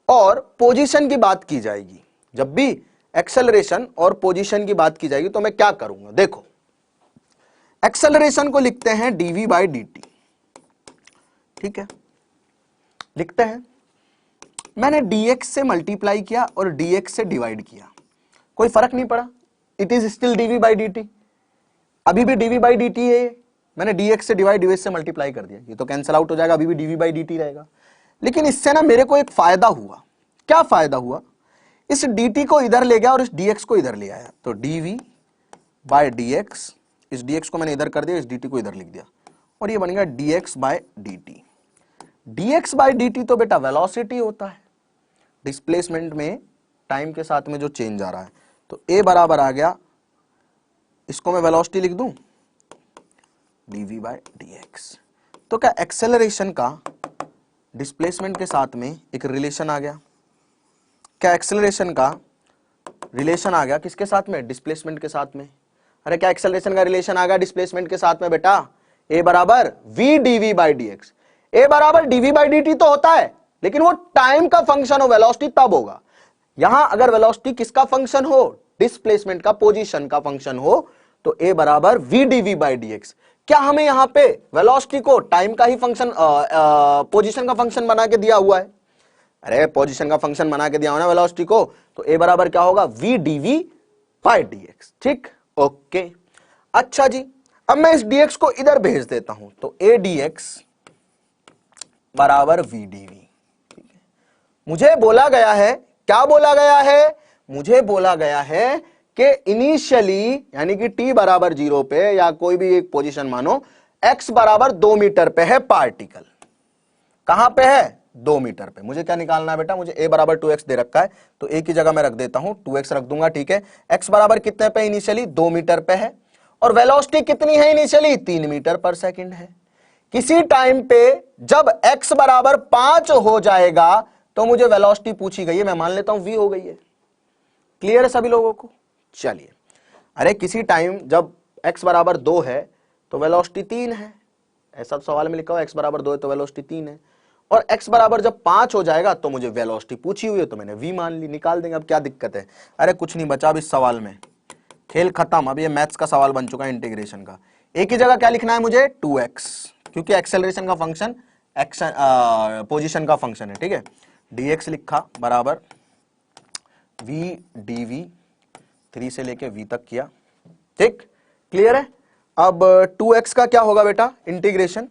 और पोजीशन की बात की जाएगी, जब भी एक्सेलरेशन और पोजीशन की बात की जाएगी तो मैं क्या करूंगा? देखो एक्सेलरेशन को लिखते हैं डीवी बाई डी टी, ठीक है, लिखते हैं। मैंने dx से मल्टीप्लाई किया और dx से डिवाइड किया, कोई फर्क नहीं पड़ा, it is still dv by dt। अभी भी dv बाई dt है, मैंने dx से डिवाइड dx से मल्टीप्लाई कर दिया, ये तो कैंसिल आउट हो जाएगा, अभी भी dv बाई dt रहेगा। लेकिन इससे ना मेरे को एक फायदा हुआ। क्या फायदा हुआ? इस dt को इधर ले गया और इस dx को इधर ले आया, तो dv बाई dx, इस dx को मैंने इधर कर दिया, इस dt को इधर लिख दिया और ये बन गया dx by dt। dx by dt तो बेटा वेलोसिटी होता है, डिस्प्लेसमेंट में टाइम के साथ में जो चेंज आ रहा है। तो a बराबर आ गया, इसको मैं वेलोसिटी लिख दूं dv बाई dx। तो क्या एक्सेलरेशन का डिस्प्लेसमेंट के साथ में एक रिलेशन आ गया? क्या एक्सेलरेशन का रिलेशन आ गया किसके साथ में? डिस्प्लेसमेंट के साथ में। अरे क्या एक्सेलरेशन का रिलेशन आ गया डिस्प्लेसमेंट के साथ में बेटा, a बराबर v dv by dx। a बराबर dv बाई dt तो होता है, लेकिन वो टाइम का फंक्शन हो, वेलोसिटी तब होगा। यहां अगर वेलोसिटी किसका फंक्शन हो, डिस्प्लेसमेंट का, पोजीशन का फंक्शन हो, तो a बराबर v dv बाई dx। क्या हमें यहां पे वेलोसिटी को टाइम का ही फंक्शन, पोजीशन का फंक्शन बना के दिया हुआ है? अरे पोजीशन का फंक्शन बना के दिया हुआ ना वेलोसिटी को, तो a बराबर क्या होगा, v dv बाई dx। ठीक, ओके। अच्छा जी, अब मैं इस dx को इधर भेज देता हूं, तो a dx बराबर v dv। मुझे बोला गया है, क्या बोला गया है, मुझे बोला गया है कि इनिशियली यानी कि t बराबर 0 पे या कोई भी एक पोजीशन मानो, x बराबर 2 मीटर पे है पार्टिकल। कहां पे है, 2 मीटर पे। मुझे क्या निकालना है बेटा, मुझे a बराबर 2x दे रखा है, तो a की जगह मैं रख देता हूं 2x रख दूंगा, ठीक है। x बराबर कितने पे इनिशियली, 2 मीटर पे है, और वेलोसिटी कितनी है इनिशियली, 3 मीटर पर सेकंड है। किसी टाइम पे जब x बराबर 5 हो जाएगा तो मुझे वेलोसिटी पूछी गई है, मैं मान लेता हूं v हो गई है। क्लियर है सभी लोगों को? चलिए, अरे किसी टाइम जब x बराबर 2 है तो वेलोसिटी 3 है, ऐसा सवाल में लिखा हुआ x बराबर 2 है तो वेलोसिटी 3 है, और x बराबर जब 5 हो जाएगा तो मुझे वेलोसिटी पूछी हुई है तो मैंने v मान ली, निकाल देंगे। अब क्या दिक्कत है, अरे कुछ नहीं बचा अब इस सवाल में, खेल खत्म। अब ये मैथ्स का सवाल बन चुका है, इंटीग्रेशन का। एक ही जगह क्या लिखना है मुझे, 2x, क्योंकि एक्सेलरेशन का फंक्शन पोजीशन का फंक्शन है, ठीक है। dx लिखा बराबर v dv, 3 से लेके v तक किया, ठीक, क्लियर है। अब 2x का क्या होगा बेटा, इंटीग्रेशन,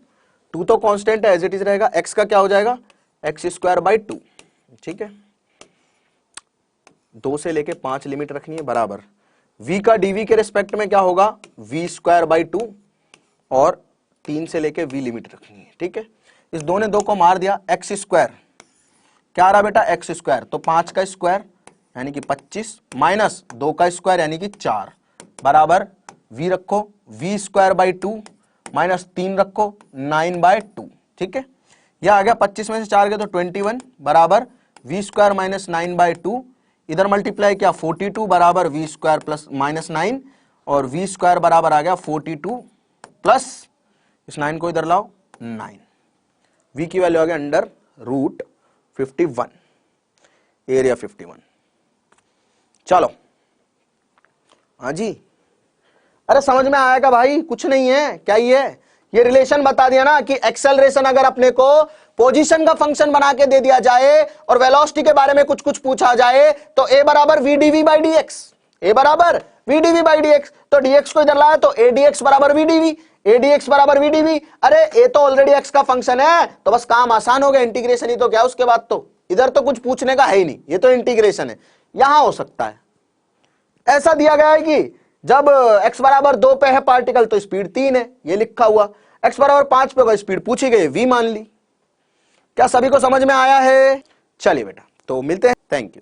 2 तो कांस्टेंट है, एज इट इज रहेगा, x का क्या हो जाएगा, x स्क्वायर बाई 2, ठीक है। 2 से लेके 5 लिमिट रखनी है, बराबर v का dv के रिस्पेक्ट में क्या होगा, v स्क्वायर बाई 2, और 3 से लेके v लिमिट रखनी है, ठीक है। इस 2 ने 2 को मार दिया, x स्क्वायर क्या आ रहा बेटा, x स्क्वायर, तो 5 का स्क्वायर यानी कि 25 माइनस 2 का स्क्वायर यानी कि 4 बराबर v रखो, v स्क्वायर बाई 2 माइनस 3 रखो, 9 बाय 2, ठीक है। यह आ गया 25 में से 4 गए तो 21 बराबर v स्क्वायर माइनस 9 बाय 2, इधर मल्टीप्लाई किया 42 बराबर v स्क्वायर प्लस माइनस 9, और v स्क्वायर बराबर आ गया 42 प्लस इस 9 को इधर लाओ 9, v की वैल्यू आ गया अंडर रूट 51, एरिया 51। चलो हाँ जी, अरे समझ में आएगा भाई, कुछ नहीं है, क्या ये रिलेशन बता दिया ना कि एक्सेलरेशन अगर अपने को पोजीशन का फंक्शन बना के दे दिया जाए और वेलोसिटी के बारे में कुछ कुछ पूछा जाए तो a बराबर v dv by dx, a बराबर v dv बाई dx, तो dx को इधर लाया तो a dx बराबर v dv, a dx बराबर v dv। अरे a तो ऑलरेडी x का फंक्शन है, तो बस काम आसान हो गया, इंटीग्रेशन ही तो क्या उसके बाद, तो इधर तो कुछ पूछने का है ही नहीं, ये तो इंटीग्रेशन है। यहां हो सकता है ऐसा दिया गया है कि जब x बराबर 2 पे है पार्टिकल तो स्पीड 3 है, ये लिखा हुआ, x बराबर 5 पे स्पीड पूछी गई, v मान ली। क्या सभी को समझ में आया है? चलिए बेटा, तो मिलते हैं, थैंक यू।